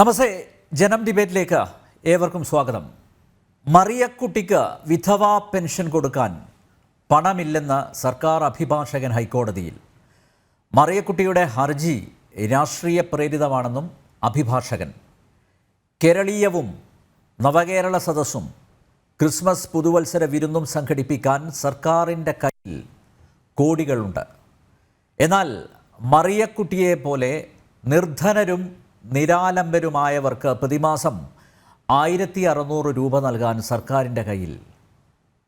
നമസ്തേ, ജനം ഡിബേറ്റിലേക്ക് ഏവർക്കും സ്വാഗതം. മറിയക്കുട്ടിക്ക് വിധവാ പെൻഷൻ കൊടുക്കാൻ പണമില്ലെന്ന് സർക്കാർ അഭിഭാഷകൻ ഹൈക്കോടതിയിൽ. മറിയക്കുട്ടിയുടെ ഹർജി രാഷ്ട്രീയ പ്രേരിതമാണെന്നും അഭിഭാഷകൻ. കേരളീയവും നവകേരള സദസ്സും ക്രിസ്മസ് പുതുവത്സര വിരുന്നും സംഘടിപ്പിക്കാൻ സർക്കാരിൻ്റെ കയ്യിൽ കോടികളുണ്ട്. എന്നാൽ മറിയക്കുട്ടിയെ പോലെ നിർധനരും നിരാലംബരുമായവർക്ക് പ്രതിമാസം 1600 രൂപ നൽകാൻ സർക്കാരിൻ്റെ കയ്യിൽ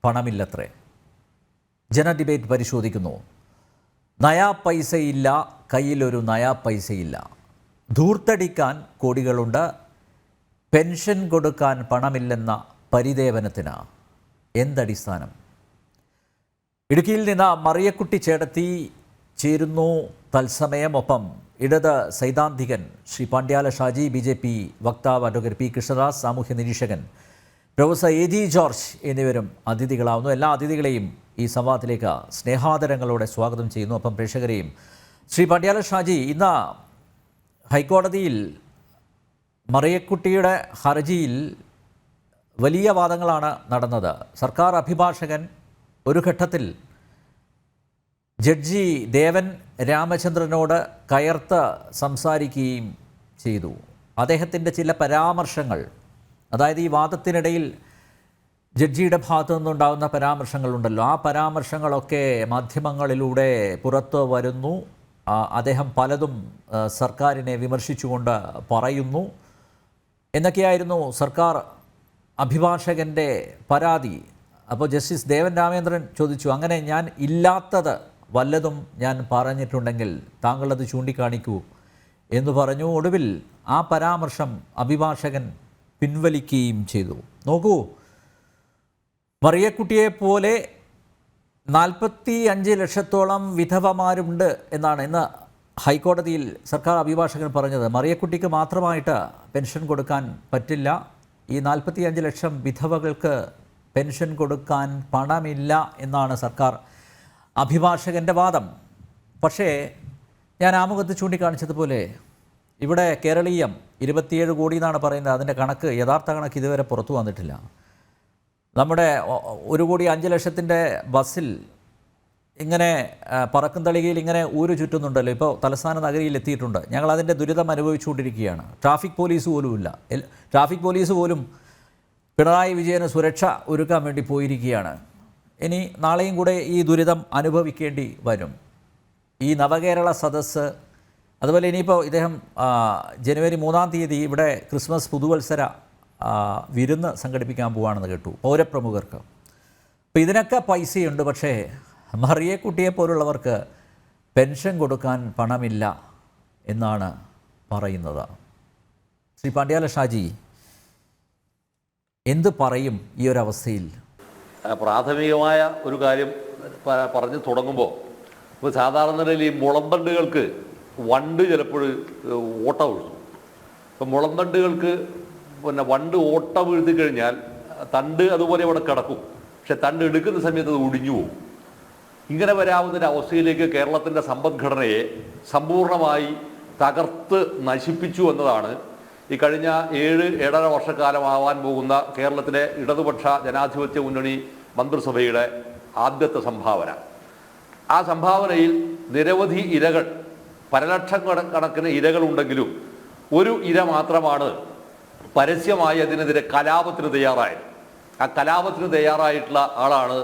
പണമില്ലത്രേ. ജന ഡിബേറ്റ് പരിശോധിക്കുന്നു. നയാ പൈസയില്ല, കയ്യിലൊരു നയാ പൈസയില്ല. ധൂർത്തടിക്കാൻ കോടികളുണ്ട്, പെൻഷൻ കൊടുക്കാൻ പണമില്ലെന്ന പരിദേവനത്തിന് എന്തടിസ്ഥാനം? ഇടുക്കിയിൽ നിന്ന് മറിയക്കുട്ടി ചേടത്തി ചേരുന്നു തത്സമയം. ഒപ്പം ഇടത് സൈദ്ധാന്തികൻ ശ്രീ പാണ്ഡ്യാല ഷാജി, BJP വക്താവ് അഡ്വക്കേറ്റ് P. കൃഷ്ണദാസ്, സാമൂഹ്യ നിരീക്ഷകൻ പ്രൊഫസർ AG ജോർജ് എന്നിവരും അതിഥികളാവുന്നു. എല്ലാ അതിഥികളെയും ഈ സംവാദത്തിലേക്ക് സ്നേഹാദരങ്ങളോടെ സ്വാഗതം ചെയ്യുന്നു. ഒപ്പം പ്രേക്ഷകരെയും. ശ്രീ പാണ്ഡ്യാല ഷാജി, ഇന്ന് ഹൈക്കോടതിയിൽ മറിയക്കുട്ടിയുടെ ഹർജിയിൽ വലിയ വാദങ്ങളാണ് നടന്നത്. സർക്കാർ അഭിഭാഷകൻ ഒരു ഘട്ടത്തിൽ ജഡ്ജി ദേവൻ രാമചന്ദ്രനോട് കയർത്ത് സംസാരിക്കുകയും ചെയ്തു. അദ്ദേഹത്തിൻ്റെ ചില പരാമർശങ്ങൾ, അതായത് ഈ വാദത്തിനിടയിൽ ജഡ്ജിയുടെ ഭാഗത്തു നിന്നുണ്ടാകുന്ന പരാമർശങ്ങളുണ്ടല്ലോ, ആ പരാമർശങ്ങളൊക്കെ മാധ്യമങ്ങളിലൂടെ പുറത്തു വരുന്നു. അദ്ദേഹം പലതും സർക്കാരിനെ വിമർശിച്ചുകൊണ്ട് പറയുന്നു എന്നൊക്കെയായിരുന്നു സർക്കാർ അഭിഭാഷകൻ്റെ പരാതി. അപ്പോൾ ജസ്റ്റിസ് ദേവൻ രാമചന്ദ്രൻ ചോദിച്ചു, അങ്ങനെ ഞാൻ ഇല്ലാത്തത് വല്ലതും ഞാൻ പറഞ്ഞിട്ടുണ്ടെങ്കിൽ താങ്കളത് ചൂണ്ടിക്കാണിക്കൂ എന്ന് പറഞ്ഞു. ഒടുവിൽ ആ പരാമർശം അഭിഭാഷകൻ പിൻവലിക്കുകയും ചെയ്തു. നോക്കൂ, മറിയക്കുട്ടിയെപ്പോലെ 45 ലക്ഷത്തോളം വിധവമാരുണ്ട് എന്നാണ് ഇന്ന് ഹൈക്കോടതിയിൽ സർക്കാർ അഭിഭാഷകൻ പറഞ്ഞത്. മറിയക്കുട്ടിക്ക് മാത്രമായിട്ട് പെൻഷൻ കൊടുക്കാൻ പറ്റില്ല. ഈ 45 ലക്ഷം വിധവകൾക്ക് പെൻഷൻ കൊടുക്കാൻ പണമില്ല എന്നാണ് സർക്കാർ അഭിഭാഷകൻ്റെ വാദം. പക്ഷേ ഞാൻ ആമുഖത്ത് ചൂണ്ടിക്കാണിച്ചതുപോലെ ഇവിടെ കേരളീയം 27 കോടി എന്നാണ് പറയുന്നത്. അതിൻ്റെ കണക്ക്, യഥാർത്ഥ കണക്ക് ഇതുവരെ പുറത്തു വന്നിട്ടില്ല. നമ്മുടെ 1,05,00,000 ബസ്സിൽ ഇങ്ങനെ പറക്കും തളികയിൽ ഇങ്ങനെ ഊരു ചുറ്റുന്നുണ്ടല്ലോ. ഇപ്പോൾ തലസ്ഥാന നഗരിയിൽ എത്തിയിട്ടുണ്ട്. ഞങ്ങളതിൻ്റെ ദുരിതം അനുഭവിച്ചുകൊണ്ടിരിക്കുകയാണ്. ട്രാഫിക് പോലീസ് പോലുമില്ല. ട്രാഫിക് പോലീസ് പോലും പിണറായി വിജയന് സുരക്ഷ ഒരുക്കാൻ വേണ്ടി പോയിരിക്കുകയാണ്. ഇനി നാളെയും കൂടെ ഈ ദുരിതം അനുഭവിക്കേണ്ടി വരും. ഈ നവകേരള സദസ്സ്, അതുപോലെ ഇനിയിപ്പോൾ ഇദ്ദേഹം ജനുവരി 3-ാം തീയതി ഇവിടെ ക്രിസ്മസ് പുതുവത്സര വിരുന്ന് സംഘടിപ്പിക്കാൻ പോവുകയാണെന്ന് കേട്ടു പൗരപ്രമുഖർക്ക്. അപ്പോൾ ഇതിനൊക്കെ പൈസയുണ്ട്. പക്ഷേ മറിയക്കുട്ടിയെ പോലുള്ളവർക്ക് പെൻഷൻ കൊടുക്കാൻ പണമില്ല എന്നാണ് പറയുന്നത്. ശ്രീ പാണ്ഡ്യാല ഷാജി, എന്ത് പറയും ഈ ഒരു അവസ്ഥയിൽ? പ്രാഥമികമായ ഒരു കാര്യം പറഞ്ഞു തുടങ്ങുമ്പോൾ, ഇപ്പോൾ സാധാരണ നിലയിൽ ഈ മുളന്തണ്ടുകൾക്ക് വണ്ട് ചിലപ്പോൾ ഓട്ട വീഴും. ഇപ്പം മുളന്തണ്ടുകൾക്ക് വണ്ട് ഓട്ട വീഴ്ത്തി കഴിഞ്ഞാൽ തണ്ട് അതുപോലെ അവിടെ കിടക്കും. പക്ഷെ തണ്ട് എടുക്കുന്ന സമയത്ത് അത് ഒടിഞ്ഞു പോകും. ഇങ്ങനെ വരാവുന്നൊരു അവസ്ഥയിലേക്ക് കേരളത്തിൻ്റെ സമ്പദ്ഘടനയെ സമ്പൂർണ്ണമായി തകർത്ത് നശിപ്പിച്ചു എന്നതാണ് ഈ കഴിഞ്ഞ 7-7.5 വർഷക്കാലമാവാൻ പോകുന്ന കേരളത്തിലെ ഇടതുപക്ഷ ജനാധിപത്യ മുന്നണി മന്ത്രിസഭയുടെ ആദ്യത്തെ സംഭാവന. ആ സംഭാവനയിൽ നിരവധി ഇരകൾ, പരലക്ഷക്കണക്കിന് ഇരകളുണ്ടെങ്കിലും ഒരു ഇര മാത്രമാണ് പരസ്യമായി അതിനെതിരെ കലാപത്തിന് തയ്യാറായത്. ആ കലാപത്തിന് തയ്യാറായിട്ടുള്ള ആളാണ്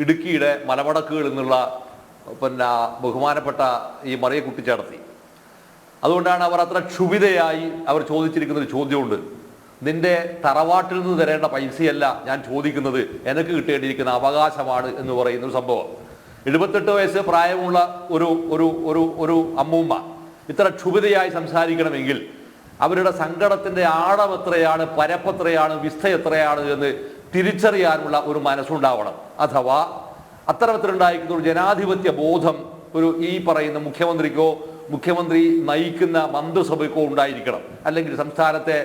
ഇടുക്കിയുടെ മലമടക്കുകളിൽ നിന്നുള്ള ബഹുമാനപ്പെട്ട ഈ മറിയക്കുട്ടി ചേടത്തി. അതുകൊണ്ടാണ് അവർ അത്ര ക്ഷുഭിതയായി അവർ ചോദിച്ചിരിക്കുന്നൊരു ചോദ്യമുണ്ട്. നിന്റെ തറവാട്ടിൽ നിന്ന് തരേണ്ട പൈസയല്ല ഞാൻ ചോദിക്കുന്നത്, എനിക്ക് കിട്ടേണ്ടിയിരിക്കുന്ന അവകാശമാണ് എന്ന് പറയുന്നൊരു സംഭവം. 78 വയസ്സ് പ്രായമുള്ള ഒരു അമ്മൂമ്മ ഇത്ര ക്ഷുഭിതയായി സംസാരിക്കണമെങ്കിൽ അവരുടെ സങ്കടത്തിൻ്റെ ആഴം എത്രയാണ്, പരപ്പെത്രയാണ്, വിസ്ത എത്രയാണ് എന്ന് തിരിച്ചറിയാനുള്ള ഒരു മനസ്സുണ്ടാവണം. അഥവാ അത്തരത്തിലുണ്ടായിരിക്കുന്ന ഒരു ജനാധിപത്യ ബോധം ഈ പറയുന്ന മുഖ്യമന്ത്രിക്കോ മുഖ്യമന്ത്രി നയിക്കുന്ന മന്ത്രിസഭയ്ക്കോ ഉണ്ടായിരിക്കണം. അല്ലെങ്കിൽ സംസ്ഥാനത്തെ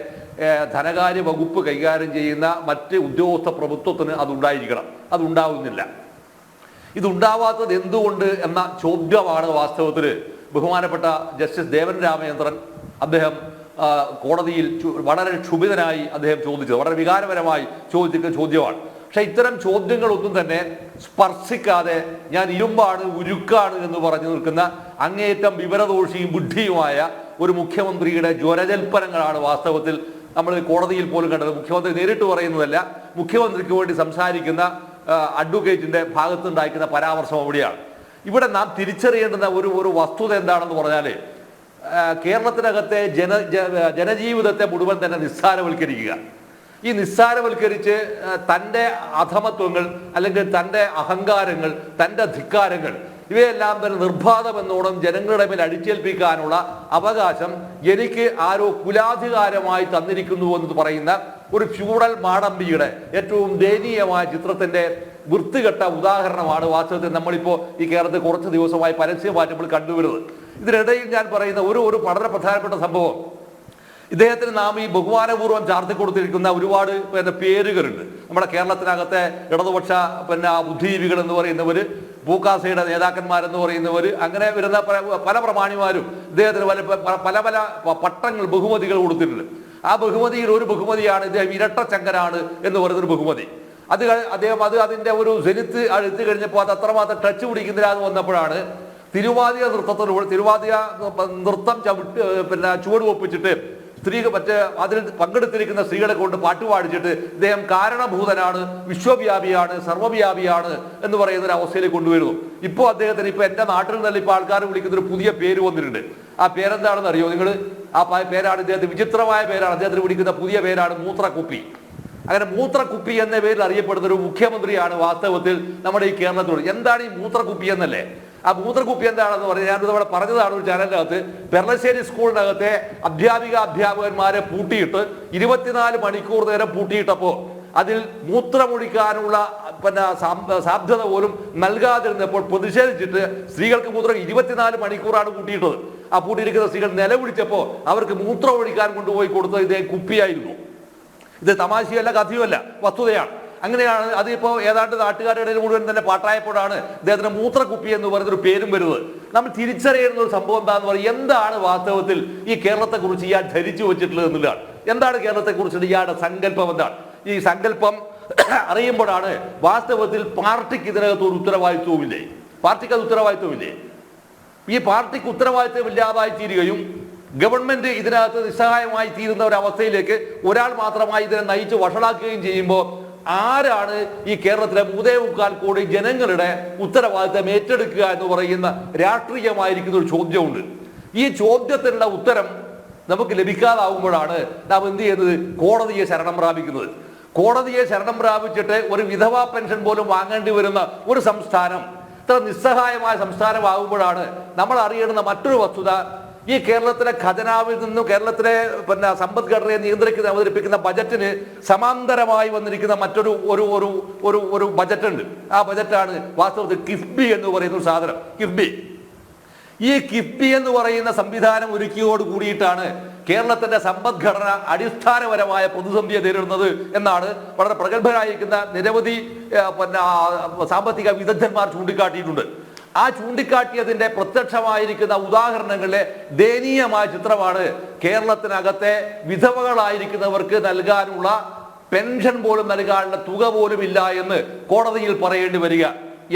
ധനകാര്യ വകുപ്പ് കൈകാര്യം ചെയ്യുന്ന മറ്റ് ഉദ്യോഗസ്ഥ പ്രഭുത്വത്തിന് അതുണ്ടായിരിക്കണം. അതുണ്ടാവുന്നില്ല. ഇതുണ്ടാവാത്തത് എന്തുകൊണ്ട് എന്ന ചോദ്യമാണ് വാസ്തവത്തിൽ ബഹുമാനപ്പെട്ട ജസ്റ്റിസ് ദേവൻ രാമചന്ദ്രൻ അദ്ദേഹം കോടതിയിൽ വളരെ ക്ഷുഭിതനായി അദ്ദേഹം ചോദിച്ചത്, വളരെ വികാരപരമായി ചോദിച്ചിരിക്കുന്ന ചോദ്യമാണ്. പക്ഷെ ഇത്തരം ചോദ്യങ്ങളൊന്നും തന്നെ സ്പർശിക്കാതെ ഞാൻ ഇരുമ്പാണ് ഉരുക്കാണ് എന്ന് പറഞ്ഞു നിൽക്കുന്ന അങ്ങേയറ്റം വിവരദോഷിയും ബുദ്ധിയുമായ ഒരു മുഖ്യമന്ത്രിയുടെ ജ്വരജൽപ്പനങ്ങളാണ് വാസ്തവത്തിൽ നമ്മൾ കോടതിയിൽ പോലും കണ്ടത്. മുഖ്യമന്ത്രി നേരിട്ട് പറയുന്നതല്ല, മുഖ്യമന്ത്രിക്ക് വേണ്ടി സംസാരിക്കുന്ന അഡ്വക്കേറ്റിന്റെ ഭാഗത്തുണ്ടായിരിക്കുന്ന പരാമർശം അവിടെയാണ്. ഇവിടെ നാം തിരിച്ചറിയേണ്ടുന്ന ഒരു വസ്തുത എന്താണെന്ന് പറഞ്ഞാൽ, കേരളത്തിനകത്തെ ജനജീവിതത്തെ മുഴുവൻ തന്നെ നിസ്സാരവൽക്കരിക്കുക. ഈ നിസ്സാരവൽക്കരിച്ച് തൻ്റെ അധമത്വങ്ങൾ അല്ലെങ്കിൽ തൻ്റെ അഹങ്കാരങ്ങൾ, തൻ്റെ ധിക്കാരങ്ങൾ ഇവയെല്ലാം തന്നെ നിർബാധമെന്നോണം ജനങ്ങളുടെ മേൽ അടിച്ചേൽപ്പിക്കാനുള്ള അവകാശം എനിക്ക് ആരോ കുലാധികാരമായി തന്നിരിക്കുന്നു എന്ന് പറയുന്ന ഒരു ഫ്യൂഡൽ മാടമ്പിയുടെ ഏറ്റവും ദയനീയമായ ചിത്രത്തിന്റെ വൃത്തികെട്ട ഉദാഹരണമാണ് വാസ്തവത്തിൽ നമ്മളിപ്പോൾ ഈ കേരളത്തിൽ കുറച്ച് ദിവസമായി പരസ്യമാറ്റപ്പോൾ കണ്ടുവരുന്നത്. ഇതിനിടയിൽ ഞാൻ പറയുന്ന ഒരു വളരെ പ്രധാനപ്പെട്ട സംഭവം, ഇദ്ദേഹത്തിന് നാം ഈ ബഹുമാനപൂർവ്വം ചാർത്തി കൊടുത്തിരിക്കുന്ന ഒരുപാട് പേരുകളുണ്ട്. നമ്മുടെ കേരളത്തിനകത്തെ ഇടതുപക്ഷ ബുദ്ധിജീവികൾ എന്ന് പറയുന്നവർ, പൂക്കാസയുടെ നേതാക്കന്മാരെന്ന് പറയുന്നവർ, അങ്ങനെ വരുന്ന പല പ്രമാണിമാരും ഇദ്ദേഹത്തിന് പല പല പട്ടങ്ങൾ, ബഹുമതികൾ കൊടുത്തിട്ടുണ്ട്. ആ ബഹുമതിയിൽ ഒരു ബഹുമതിയാണ് ഇദ്ദേഹം ഇരട്ടച്ചങ്കനാണ് എന്ന് പറയുന്നൊരു ബഹുമതി. അദ്ദേഹം അതിന്റെ ഒരു ജനിത്ത് എത്തി കഴിഞ്ഞപ്പോൾ അത് അത്രമാത്രം ടച്ച് പിടിക്കുന്നില്ലാതെ വന്നപ്പോഴാണ് തിരുവാതിര നൃത്തം ചുവട് ഒപ്പിച്ചിട്ട് അതിൽ പങ്കെടുത്തിരിക്കുന്ന സ്ത്രീകളെ കൊണ്ട് പാട്ടുപാടിച്ചിട്ട് ഇദ്ദേഹം കാരണഭൂതനാണ്, വിശ്വവ്യാപിയാണ്, സർവ്വവ്യാപിയാണ് എന്ന് പറയുന്ന ഒരു അവസ്ഥയിലേക്ക് കൊണ്ടുവരുന്നു. ഇപ്പോൾ അദ്ദേഹത്തിന് എന്റെ നാട്ടിൽ നിന്ന് ഇപ്പോൾ ആൾക്കാർ വിളിക്കുന്ന ഒരു പുതിയ പേര് വന്നിട്ടുണ്ട്. ആ പേരെന്താണെന്ന് അറിയോ നിങ്ങൾ? ആ പേരാണ് ഇദ്ദേഹത്തിന്, വിചിത്രമായ പേരാണ്. അദ്ദേഹത്തിന് വിളിക്കുന്ന പുതിയ പേരാണ് മൂത്രക്കുപ്പി. അങ്ങനെ മൂത്രക്കുപ്പി എന്ന പേരിൽ അറിയപ്പെടുന്ന ഒരു മുഖ്യമന്ത്രിയാണ് വാസ്തവത്തിൽ നമ്മുടെ ഈ കേരളത്തോട്. എന്താണ് ഈ മൂത്രക്കുപ്പി എന്നല്ലേ? ആ മൂത്രക്കുപ്പി എന്താണെന്ന് പറഞ്ഞാൽ ഞാനിത് ഇവിടെ പറഞ്ഞതാണ് ഒരു ചാനലിനകത്ത്. പെർളശ്ശേരി സ്കൂളിനകത്തെ അധ്യാപകന്മാരെ പൂട്ടിയിട്ട് 24 മണിക്കൂർ നേരം പൂട്ടിയിട്ടപ്പോൾ അതിൽ മൂത്രമൊഴിക്കാനുള്ള സാധ്യത പോലും നൽകാതിരുന്നപ്പോൾ പ്രതിഷേധിച്ചിട്ട് സ്ത്രീകൾക്ക് മൂത്രം 24 മണിക്കൂറാണ് പൂട്ടിയിട്ടത്. ആ പൂട്ടിയിരിക്കുന്ന സ്ത്രീകൾ നിലവിളിച്ചപ്പോൾ അവർക്ക് മൂത്രം ഒഴിക്കാൻ കൊണ്ടുപോയി കൊടുത്തത് ഇതേ കുപ്പിയായിരുന്നു. ഇത് തമാശയല്ല, കഥയുമല്ല, വസ്തുതയാണ്. അങ്ങനെയാണ് അതിപ്പോ ഏതാണ്ട് നാട്ടുകാരുടെ മുഴുവൻ തന്നെ പാട്ടായപ്പോഴാണ് ഇദ്ദേഹത്തിന് മൂത്രക്കുപ്പി എന്ന് പറയുന്നൊരു പേരും വരുന്നത്. നമ്മൾ തിരിച്ചറിയുന്ന ഒരു സംഭവം എന്താന്ന് പറയുക, എന്താണ് വാസ്തവത്തിൽ ഈ കേരളത്തെ കുറിച്ച് ഇയാൾ ധരിച്ചു വെച്ചിട്ടുള്ളത് എന്നുള്ളതാണ്. എന്താണ് കേരളത്തെ കുറിച്ചുള്ള ഇയാളുടെ സങ്കല്പം എന്താണ്? ഈ സങ്കല്പം അറിയുമ്പോഴാണ് വാസ്തവത്തിൽ പാർട്ടിക്ക് ഇതിനകത്ത് ഒരു ഉത്തരവാദിത്വമില്ലേ? പാർട്ടിക്ക് അത് ഉത്തരവാദിത്വമില്ലേ? ഈ പാർട്ടിക്ക് ഉത്തരവാദിത്വമില്ലാതായി തീരുകയും ഗവൺമെന്റ് ഇതിനകത്ത് നിസ്സഹായമായി തീരുന്ന ഒരു അവസ്ഥയിലേക്ക് ഒരാൾ മാത്രമായി ഇതിനെ നയിച്ച് വഷളാക്കുകയും ചെയ്യുമ്പോൾ ആരാണ് ഈ കേരളത്തിലെ 3.25 കോടി ജനങ്ങളുടെ ഉത്തരവാദിത്തം ഏറ്റെടുക്കുക എന്ന് പറയുന്ന രാഷ്ട്രീയമായിരിക്കുന്ന ഒരു ചോദ്യമുണ്ട്. ഈ ചോദ്യത്തിനുള്ള ഉത്തരം നമുക്ക് ലഭിക്കാതാവുമ്പോഴാണ് നാം എന്ത് ചെയ്യുന്നത്? കോടതിയെ ശരണം പ്രാപിക്കുന്നത്. കോടതിയെ ശരണം പ്രാപിച്ചിട്ട് ഒരു വിധവാ പെൻഷൻ പോലും വാങ്ങേണ്ടി വരുന്ന ഒരു സംസ്ഥാനം, ഇത്ര നിസ്സഹായമായ സംസ്ഥാനമാകുമ്പോഴാണ് നമ്മൾ അറിയേണ്ടുന്ന മറ്റൊരു വസ്തുത, ഈ കേരളത്തിലെ ഖജനാവിൽ നിന്നും കേരളത്തിലെ സമ്പദ്ഘടനയെ നിയന്ത്രിക്കുന്ന അവതരിപ്പിക്കുന്ന ബജറ്റിന് സമാന്തരമായി വന്നിരിക്കുന്ന മറ്റൊരു ഒരു ബജറ്റ് ഉണ്ട്. ആ ബജറ്റാണ് വാസ്തവത്തിൽ കിഫ്ബി എന്ന് പറയുന്ന ഒരു സാധനം. ഈ കിഫ്ബി എന്ന് പറയുന്ന സംവിധാനം ഒരുക്കിയോട് കൂടിയിട്ടാണ് കേരളത്തിന്റെ സമ്പദ്ഘടന അടിസ്ഥാനപരമായ പ്രതിസന്ധിയെ നേരിടുന്നത് എന്നാണ് വളരെ പ്രഗത്ഭരായിരിക്കുന്ന നിരവധി സാമ്പത്തിക വിദഗ്ധന്മാർ ചൂണ്ടിക്കാട്ടിയിട്ടുണ്ട്. ആ ചൂണ്ടിക്കാട്ടിയതിന്റെ പ്രത്യക്ഷമായിരിക്കുന്ന ഉദാഹരണങ്ങളിലെ ദയനീയമായ ചിത്രമാണ് കേരളത്തിനകത്തെ വിധവകളായിരിക്കുന്നവർക്ക് നൽകാനുള്ള പെൻഷൻ പോലും നൽകാനുള്ള തുക പോലും ഇല്ല എന്ന് കോടതിയിൽ പറയേണ്ടി വരിക.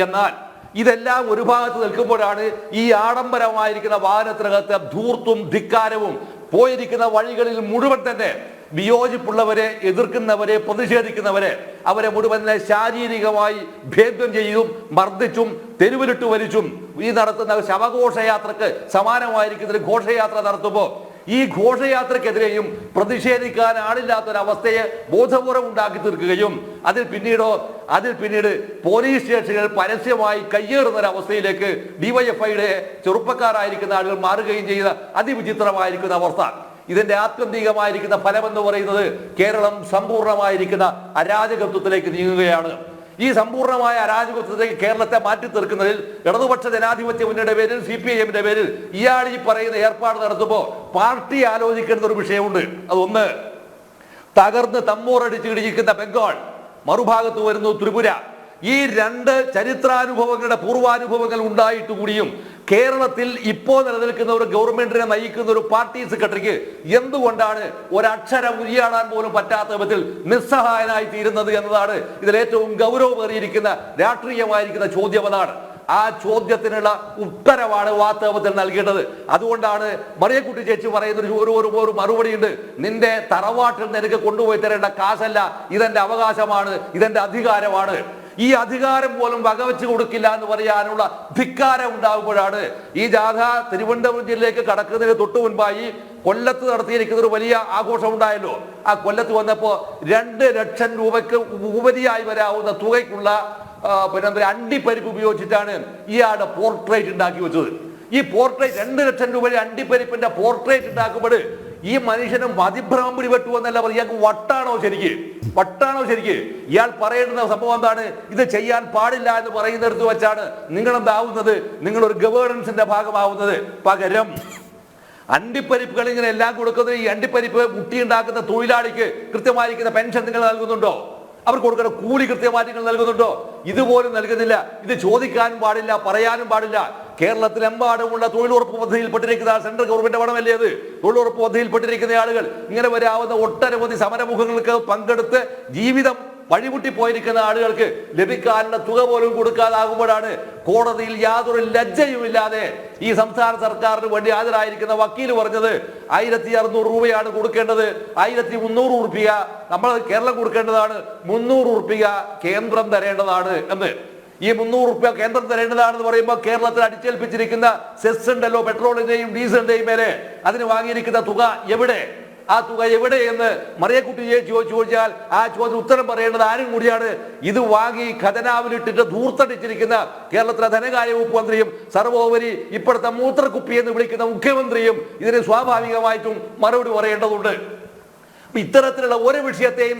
എന്നാൽ ഇതെല്ലാം ഒരു ഭാഗത്ത് നിൽക്കുമ്പോഴാണ് ഈ ആഡംബരമായിരിക്കുന്ന വാഹനത്തിനകത്തെ ധൂർത്തും ധിക്കാരവും പോയിരിക്കുന്ന വഴികളിൽ മുഴുവൻ തന്നെ വിയോജിപ്പുള്ളവരെ, എതിർക്കുന്നവരെ, പ്രതിഷേധിക്കുന്നവരെ അവരെ മുഴുവൻ ശാരീരികമായി ഭേദ്യം ചെയ്തും മർദ്ദിച്ചും തെരുവിലിട്ട് വലിച്ചും ഈ നടത്തുന്ന ശവഘോഷയാത്രക്ക് സമാനമായിരിക്കുന്ന ഒരു ഘോഷയാത്ര നടത്തുമ്പോൾ ഈ ഘോഷയാത്രക്കെതിരെയും പ്രതിഷേധിക്കാൻ ആളില്ലാത്തൊരവസ്ഥയെ ബോധപൂർവം ഉണ്ടാക്കി തീർക്കുകയും അതിൽ പിന്നീട് പോലീസ് സ്റ്റേഷനുകൾ പരസ്യമായി കയ്യേറുന്ന ഒരവസ്ഥയിലേക്ക് ഡിവൈഎഫ്ഐയുടെ ചെറുപ്പക്കാരായിരിക്കുന്ന ആളുകൾ മാറുകയും ചെയ്ത അതിവിചിത്രമായിരിക്കുന്ന അവസ്ഥ. ഇതിന്റെ ആത്യന്തികമായിരിക്കുന്ന ഫലമെന്ന് പറയുന്നത് കേരളം സമ്പൂർണ്ണമായിരിക്കുന്ന അരാജകത്വത്തിലേക്ക് നീങ്ങുകയാണ്. ഈ സമ്പൂർണ്ണമായ അരാജകത്വത്തിലേക്ക് കേരളത്തെ മാറ്റി തീർക്കുന്നതിൽ ഇടതുപക്ഷ ജനാധിപത്യ മുന്നണിയുടെ പേരിൽ, CPIMന്റെ പേരിൽ ഇയാൾ ഈ പറയുന്ന ഏർപ്പാട് നടത്തുമ്പോൾ പാർട്ടി ആലോചിക്കേണ്ട ഒരു വിഷയമുണ്ട്. അതൊന്ന്, തകർന്ന് തമ്മൂറടിച്ച് ഇടിക്കുന്ന ബംഗാൾ, മറുഭാഗത്ത് വരുന്നു ത്രിപുര. ഈ രണ്ട് ചരിത്രാനുഭവങ്ങളുടെ പൂർവാനുഭവങ്ങൾ ഉണ്ടായിട്ട് കൂടിയും കേരളത്തിൽ ഇപ്പോൾ നിലനിൽക്കുന്ന ഒരു ഗവൺമെന്റിനെ നയിക്കുന്ന ഒരു പാർട്ടി സെക്രട്ടറിക്ക് എന്തുകൊണ്ടാണ് ഒരക്ഷരം ഉരിയാടാൻ പോലും പറ്റാത്ത വിധത്തിൽ നിസ്സഹായനായി തീരുന്നത് എന്നതാണ് ഇതിൽ ഏറ്റവും ഗൗരവമേറിയിരിക്കുന്ന രാഷ്ട്രീയമായിരിക്കുന്ന ചോദ്യം. അതാണ് ആ ചോദ്യത്തിനുള്ള ഉത്തരവാണ് വാസ്തവത്തിൽ നൽകേണ്ടത്. അതുകൊണ്ടാണ് മറിയക്കുട്ടി ചേച്ചി പറയുന്ന ഒരു മറുപടി ഉണ്ട്. നിന്റെ തറവാട്ടിൽ നിന്ന് എനിക്ക് കൊണ്ടുപോയി തരേണ്ട കാശല്ല, ഇതെന്റെ അവകാശമാണ്, ഇതെന്റെ അധികാരമാണ്. ഈ അധികാരം പോലും വകവെച്ച് കൊടുക്കില്ല എന്ന് പറയാനുള്ള ധിക്കാരം ഉണ്ടാകുമ്പോഴാണ് ഈ ജാഥ തിരുവനന്തപുരം ജില്ലയിലേക്ക് കടക്കുന്നതിന് തൊട്ടു മുൻപായി കൊല്ലത്ത് നടത്തിയിരിക്കുന്ന ഒരു വലിയ ആഘോഷം ഉണ്ടായല്ലോ. ആ കൊല്ലത്ത് വന്നപ്പോ 2 ലക്ഷം രൂപയ്ക്ക് ഉപരിയായി വരാവുന്ന തുകയ്ക്കുള്ള അണ്ടിപ്പരിപ്പ് ഉപയോഗിച്ചിട്ടാണ് ഇയാളുടെ പോർട്രേറ്റ് ഉണ്ടാക്കി വെച്ചത്. ഈ പോർട്രേറ്റ് 2 ലക്ഷം രൂപ അണ്ടിപ്പരിപ്പിന്റെ പോർട്രേറ്റ് ഉണ്ടാക്കുമ്പോൾ ഈ മനുഷ്യനും മതിഭ്രമം പിടിപെട്ടു എന്നല്ല പറയുക. ഇയാൾക്ക് വട്ടാണോ ശരിക്ക്? ഇയാൾ പറയുന്ന സംഭവം എന്താണ്? ഇത് ചെയ്യാൻ പാടില്ല എന്ന് പറയുന്നിടത്ത് വെച്ചാണ് നിങ്ങളെന്താവുന്നത്? നിങ്ങളൊരു ഗവേണൻസിന്റെ ഭാഗമാവുന്നത്. പകരം അണ്ടിപ്പരിപ്പുകൾ ഇങ്ങനെ എല്ലാം കൊടുക്കുന്നത് ഈ അണ്ടിപ്പരിപ്പ് മുട്ടിയുണ്ടാക്കുന്ന തൊഴിലാളിക്ക് കൃത്യമായിരിക്കുന്ന പെൻഷൻ നിങ്ങൾ നൽകുന്നുണ്ടോ? അവർ കൊടുക്കുന്ന കൂലി കൃത്യമായിട്ട് നിങ്ങൾ നൽകുന്നുണ്ടോ? ഇതുപോലും നൽകുന്നില്ല. ഇത് ചോദിക്കാനും പാടില്ല, പറയാനും പാടില്ല. കേരളത്തിലെമ്പാടുമുള്ള തൊഴിലുറപ്പ് പദ്ധതിയിൽപ്പെട്ടിരിക്കുന്ന സെൻട്രൽ ഗവൺമെന്റ് പണമല്ലേ അത്? തൊഴിലുറപ്പ് പദ്ധതിയിൽപ്പെട്ടിരിക്കുന്ന ആളുകൾ ഇങ്ങനെ വരാവുന്ന ഒട്ടനവധി സമരമുഖങ്ങൾക്ക് പങ്കെടുത്ത് ജീവിതം വഴിമുട്ടിപ്പോയിരിക്കുന്ന ആളുകൾക്ക് ലഭിക്കാനുള്ള തുക പോലും കൊടുക്കാതാകുമ്പോഴാണ് കോടതിയിൽ യാതൊരു ലജ്ജയുമില്ലാതെ ഈ സംസ്ഥാന സർക്കാരിന് വേണ്ടി ഹാജരായിരിക്കുന്ന വക്കീൽ പറഞ്ഞത് 1600 രൂപയാണ് കൊടുക്കേണ്ടത്, 1300 രൂപ നമ്മൾ കേരളം കൊടുക്കേണ്ടതാണ്, 300 രൂപ കേന്ദ്രം തരേണ്ടതാണ് എന്ന്. ഈ 300 രൂപ കേന്ദ്രം തരേണ്ടതാണെന്ന് പറയുമ്പോൾ കേരളത്തിൽ അടിച്ചേൽപ്പിച്ചിരിക്കുന്ന സെസ് ഉണ്ടല്ലോ, പെട്രോളിന്റെയും ഡീസലിന്റെയും മേലെ, അതിന് വാങ്ങിയിരിക്കുന്ന തുക എവിടെ? ആ തുക എവിടെ എന്ന് മറിയക്കുട്ടിയെ ചോദിച്ചാൽ ആ ചോദ്യം ഉത്തരം പറയേണ്ടത് ആരും കൂടിയാണ്. ഇത് വാങ്ങി ഖജനാവിലിട്ടിട്ട് ധൂർത്തടിച്ചിരിക്കുന്ന കേരളത്തിലെ ധനകാര്യ വകുപ്പ് മന്ത്രിയും സർവോപരി ഇപ്പോഴത്തെ മൂത്രക്കുപ്പി എന്ന് വിളിക്കുന്ന മുഖ്യമന്ത്രിയും ഇതിന് സ്വാഭാവികമായിട്ടും മറുപടി പറയേണ്ടതുണ്ട്. ഇത്തരത്തിലുള്ള ഒരു വിഷയത്തെയും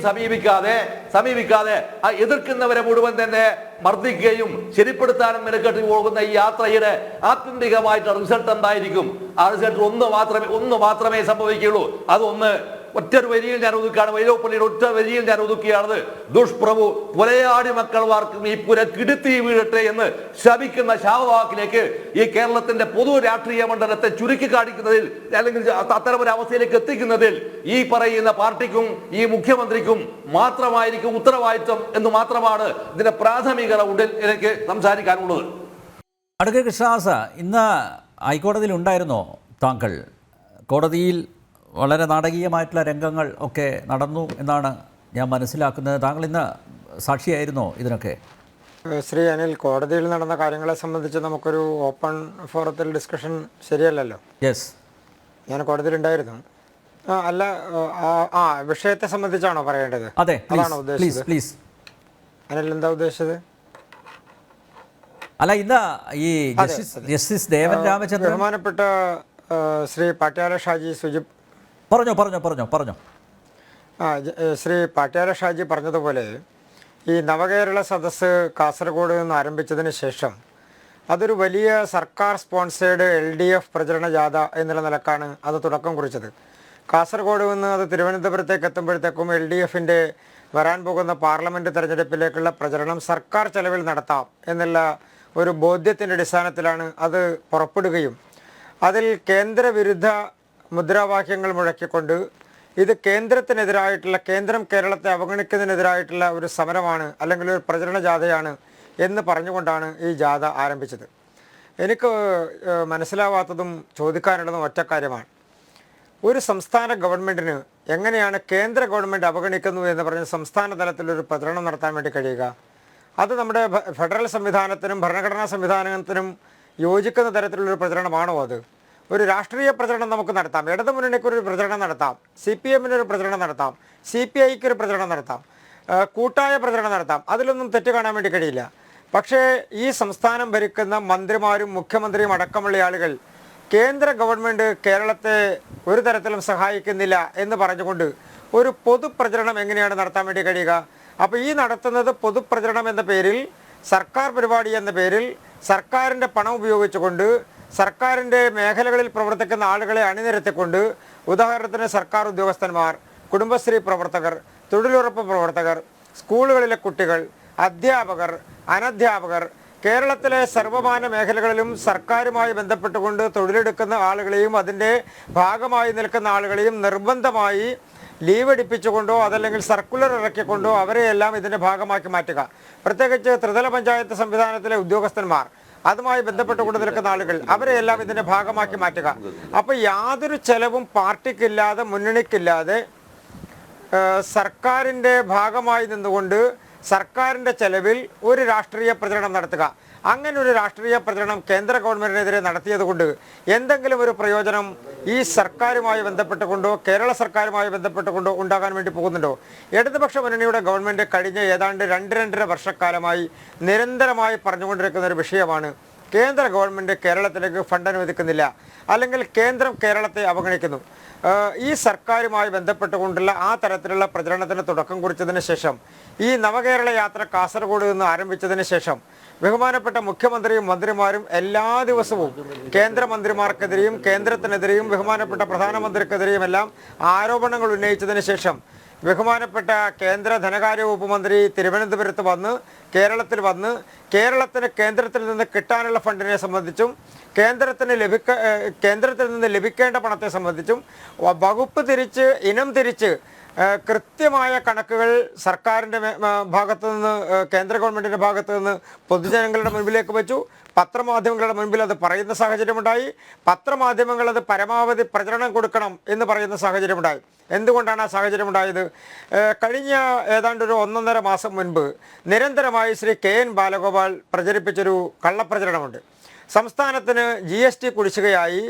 സമീപിക്കാതെ ആ എതിർക്കുന്നവരെ മുഴുവൻ തന്നെ മർദ്ദിക്കുകയും ശരിപ്പെടുത്താനും മെനക്കെട്ട് പോകുന്ന ഈ യാത്രയുടെ ആത്യന്തികമായിട്ട് റിസൾട്ട് എന്തായിരിക്കും? ആ റിസൾട്ട് ഒന്ന് മാത്രമേ സംഭവിക്കുകയുള്ളൂ. അതൊന്ന് ഒറ്റ വരിയിൽ ഞാൻ ഒതുക്കുകയാണ്, വൈലോപ്പള്ളിയുടെ ഒറ്റ വരിയിൽ ഞാൻ ഒതുക്കുകയാണത്. ദുഷ്പ്രഭു പുലയാടി മക്കൾമാർക്കും ഈ പുര കിടുത്തി വീഴട്ടെ എന്ന് ശപിക്കുന്ന ശാപവാക്കിലേക്ക് ഈ കേരളത്തിന്റെ പൊതു രാഷ്ട്രീയ മണ്ഡലത്തെ ചുരുക്കി കാണിക്കുന്നതിൽ, അല്ലെങ്കിൽ അത്തരമൊരു അവസ്ഥയിലേക്ക് എത്തിക്കുന്നതിൽ ഈ പറയുന്ന പാർട്ടിക്കും ഈ മുഖ്യമന്ത്രിക്കും മാത്രമായിരിക്കും ഉത്തരവാദിത്വം എന്ന് മാത്രമാണ് ഇതിന്റെ പ്രാഥമിക റൗണ്ടിൽ എനിക്ക് സംസാരിക്കാനുള്ളത്. അഡ്വക്കേറ്റ് കൃഷ്ണദാസ്, ഇന്ന് ഹൈക്കോടതിയിൽ ഉണ്ടായിരുന്നോ താങ്കൾ? കോടതിയിൽ വളരെ നാടകീയമായിട്ടുള്ള രംഗങ്ങൾ ഒക്കെ നടന്നു എന്നാണ് ഞാൻ മനസ്സിലാക്കുന്നത്. താങ്കൾ ഇന്ന് സാക്ഷിയായിരുന്നോ ഇതിനൊക്കെ? ശ്രീ അനിൽ, കോടതിയിൽ നടന്ന കാര്യങ്ങളെ സംബന്ധിച്ച് നമുക്കൊരു ഓപ്പൺ ഫോറത്തിൽ ഡിസ്കഷൻ ശരിയല്ലല്ലോ. യെസ്, ഞാൻ കോടതിയിലുണ്ടായിരുന്നു. അല്ല, വിഷയത്തെ സംബന്ധിച്ചാണോ പറയേണ്ടത്? അതെ, അതാണോ ഉദ്ദേശിച്ചത്? പ്ലീസ്. അനിൽ എന്താ ഉദ്ദേശിച്ചത്? അല്ല, ഇന്ന് ഈ ജസ്റ്റിസ് ദേവൻ രാമചന്ദ്രൻ, ബഹുമാനപ്പെട്ട ശ്രീ പാട്യാല ഷാജി സുജിബ് പറഞ്ഞോ. ശ്രീ പാട്യാല ഷാജി പറഞ്ഞതുപോലെ ഈ നവകേരള സദസ്സ് കാസർഗോഡ് നിന്ന് ആരംഭിച്ചതിന് ശേഷം അതൊരു വലിയ സർക്കാർ സ്പോൺസേഡ് LDF പ്രചരണ ജാഥ എന്നുള്ള നിലക്കാണ് അത് തുടക്കം കുറിച്ചത്. കാസർഗോഡ് നിന്ന് അത് തിരുവനന്തപുരത്തേക്ക് എത്തുമ്പോഴത്തേക്കും LDFൻ്റെ വരാൻ പോകുന്ന പാർലമെൻറ്റ് തെരഞ്ഞെടുപ്പിലേക്കുള്ള പ്രചരണം സർക്കാർ ചെലവിൽ നടത്താം എന്നുള്ള ഒരു ബോധ്യത്തിൻ്റെ അടിസ്ഥാനത്തിലാണ് അത് പുറപ്പെടുകയും അതിൽ കേന്ദ്രവിരുദ്ധ മുദ്രാവാക്യങ്ങൾ മുഴക്കിക്കൊണ്ട് ഇത് കേന്ദ്രത്തിനെതിരായിട്ടുള്ള, കേന്ദ്രം കേരളത്തെ അവഗണിക്കുന്നതിനെതിരായിട്ടുള്ള ഒരു സമരമാണ് അല്ലെങ്കിൽ ഒരു പ്രചരണ ജാഥയാണ് എന്ന് പറഞ്ഞുകൊണ്ടാണ് ഈ ജാഥ ആരംഭിച്ചത്. എനിക്ക് മനസ്സിലാവാത്തതും ചോദിക്കാനുള്ളതും ഒറ്റ കാര്യമാണ്. ഒരു സംസ്ഥാന ഗവൺമെൻറ്റിന് എങ്ങനെയാണ് കേന്ദ്ര ഗവൺമെൻറ് അവഗണിക്കുന്നു എന്ന് പറഞ്ഞ് സംസ്ഥാന തലത്തിലൊരു പ്രചരണം നടത്താൻ വേണ്ടി കഴിയുക? അത് നമ്മുടെ ഫെഡറൽ സംവിധാനത്തിനും ഭരണഘടനാ സംവിധാനത്തിനും യോജിക്കുന്ന തരത്തിലുള്ളൊരു പ്രചരണമാണോ അത്? ഒരു രാഷ്ട്രീയ പ്രചരണം നമുക്ക് നടത്താം, ഇടതുമുന്നണിക്കൊരു പ്രചരണം നടത്താം, CPM-ന് പ്രചരണം നടത്താം, CPI-ക്ക് പ്രചരണം നടത്താം, കൂട്ടായ പ്രചരണം നടത്താം. അതിലൊന്നും തെറ്റ് കാണാൻ വേണ്ടി കഴിയില്ല. പക്ഷേ ഈ സംസ്ഥാനം ഭരിക്കുന്ന മന്ത്രിമാരും മുഖ്യമന്ത്രിയും അടക്കമുള്ള ആളുകൾ കേന്ദ്ര ഗവൺമെൻറ് കേരളത്തെ ഒരു തരത്തിലും സഹായിക്കുന്നില്ല എന്ന് പറഞ്ഞുകൊണ്ട് ഒരു പൊതുപ്രചരണം എങ്ങനെയാണ് നടത്താൻ വേണ്ടി കഴിയുക? അപ്പോൾ ഈ നടത്തുന്നത് പൊതുപ്രചരണം എന്ന പേരിൽ, സർക്കാർ പരിപാടി എന്ന പേരിൽ, സർക്കാരിൻ്റെ പണം ഉപയോഗിച്ചുകൊണ്ട് സർക്കാരിൻ്റെ മേഖലകളിൽ പ്രവർത്തിക്കുന്ന ആളുകളെ അണിനിരത്തിക്കൊണ്ട്, ഉദാഹരണത്തിന് സർക്കാർ ഉദ്യോഗസ്ഥന്മാർ, കുടുംബശ്രീ പ്രവർത്തകർ, തൊഴിലുറപ്പ് പ്രവർത്തകർ, സ്കൂളുകളിലെ കുട്ടികൾ, അധ്യാപകർ, അനധ്യാപകർ, കേരളത്തിലെ സർവമാന മേഖലകളിലും സർക്കാരുമായി ബന്ധപ്പെട്ടുകൊണ്ട് തൊഴിലെടുക്കുന്ന ആളുകളെയും അതിൻ്റെ ഭാഗമായി നിൽക്കുന്ന ആളുകളെയും നിർബന്ധമായി ലീവ് എടുപ്പിച്ചുകൊണ്ടോ അതല്ലെങ്കിൽ സർക്കുലർ ഇറക്കിക്കൊണ്ടോ അവരെയെല്ലാം ഇതിൻ്റെ ഭാഗമാക്കി മാറ്റുക. പ്രത്യേകിച്ച് ത്രിതല പഞ്ചായത്ത് സംവിധാനത്തിലെ ഉദ്യോഗസ്ഥന്മാർ, അതുമായി ബന്ധപ്പെട്ടുകൊണ്ട് നിൽക്കുന്ന ആളുകൾ, അവരെയെല്ലാം ഇതിൻ്റെ ഭാഗമാക്കി മാറ്റുക. അപ്പോൾ യാതൊരു ചെലവും പാർട്ടിക്കില്ലാതെ, മുന്നണിക്കില്ലാതെ സർക്കാരിൻ്റെ ഭാഗമായി നിന്നുകൊണ്ട് സർക്കാരിൻ്റെ ചെലവിൽ ഒരു രാഷ്ട്രീയ പ്രചരണം നടത്തുക. അങ്ങനെ ഒരു രാഷ്ട്രീയ പ്രചരണം കേന്ദ്ര ഗവൺമെൻറ്റിനെതിരെ നടത്തിയതുകൊണ്ട് എന്തെങ്കിലും ഒരു പ്രയോജനം ഈ സർക്കാരുമായി ബന്ധപ്പെട്ടുകൊണ്ടോ കേരള സർക്കാരുമായി ബന്ധപ്പെട്ടുകൊണ്ടോ ഉണ്ടാകാൻ വേണ്ടി പോകുന്നുണ്ടോ? ഇടതുപക്ഷ മുന്നണിയുടെ ഗവൺമെൻറ് കഴിഞ്ഞ ഏതാണ്ട് 2-2.5 വർഷക്കാലമായി നിരന്തരമായി പറഞ്ഞുകൊണ്ടിരിക്കുന്ന ഒരു വിഷയമാണ് കേന്ദ്ര ഗവൺമെൻറ് കേരളത്തിലേക്ക് ഫണ്ട് അനുവദിക്കുന്നില്ല, അല്ലെങ്കിൽ കേന്ദ്രം കേരളത്തെ അവഗണിക്കുന്നു. ഈ സർക്കാരുമായി ബന്ധപ്പെട്ടുകൊണ്ടുള്ള ആ തരത്തിലുള്ള പ്രചരണത്തിന് തുടക്കം കുറിച്ചതിന് ശേഷം, ഈ നവകേരള യാത്ര കാസർഗോഡ് നിന്ന് ആരംഭിച്ചതിന് ശേഷം ബഹുമാനപ്പെട്ട മുഖ്യമന്ത്രിയും മന്ത്രിമാരും എല്ലാ ദിവസവും കേന്ദ്രമന്ത്രിമാർക്കെതിരെയും കേന്ദ്രത്തിനെതിരെയും ബഹുമാനപ്പെട്ട പ്രധാനമന്ത്രിക്കെതിരെയും എല്ലാം ആരോപണങ്ങൾ ഉന്നയിച്ചതിന് ശേഷം ബഹുമാനപ്പെട്ട കേന്ദ്ര ധനകാര്യ വകുപ്പ് മന്ത്രി തിരുവനന്തപുരത്ത് വന്ന് കേരളത്തിന് കേന്ദ്രത്തിൽ നിന്ന് കിട്ടാനുള്ള ഫണ്ടിനെ സംബന്ധിച്ചും കേന്ദ്രത്തിൽ നിന്ന് ലഭിക്കേണ്ട പണത്തെ സംബന്ധിച്ചും വകുപ്പ് തിരിച്ച് ഇനം തിരിച്ച് കൃത്യമായ കണക്കുകൾ സർക്കാരിൻ്റെ ഭാഗത്തു നിന്ന്, കേന്ദ്ര ഗവൺമെൻറ്റിൻ്റെ ഭാഗത്തു നിന്ന് പൊതുജനങ്ങളുടെ മുൻപിലേക്ക് വെച്ചു. പത്രമാധ്യമങ്ങളുടെ മുൻപിൽ അത് പറയുന്ന സാഹചര്യമുണ്ടായി. പത്രമാധ്യമങ്ങൾ അത് പരമാവധി പ്രചരണം കൊടുക്കണം എന്ന് പറയുന്ന സാഹചര്യമുണ്ടായി. എന്തുകൊണ്ടാണ് ആ സാഹചര്യം ഉണ്ടായത്? കഴിഞ്ഞ ഏതാണ്ട് ഒരു 1.5 മാസം മുൻപ് നിരന്തരമായി ശ്രീ KN ബാലഗോപാൽ പ്രചരിപ്പിച്ചൊരു കള്ളപ്രചരണമുണ്ട്. സംസ്ഥാനത്തിന് GST കുടിശ്ശികയായി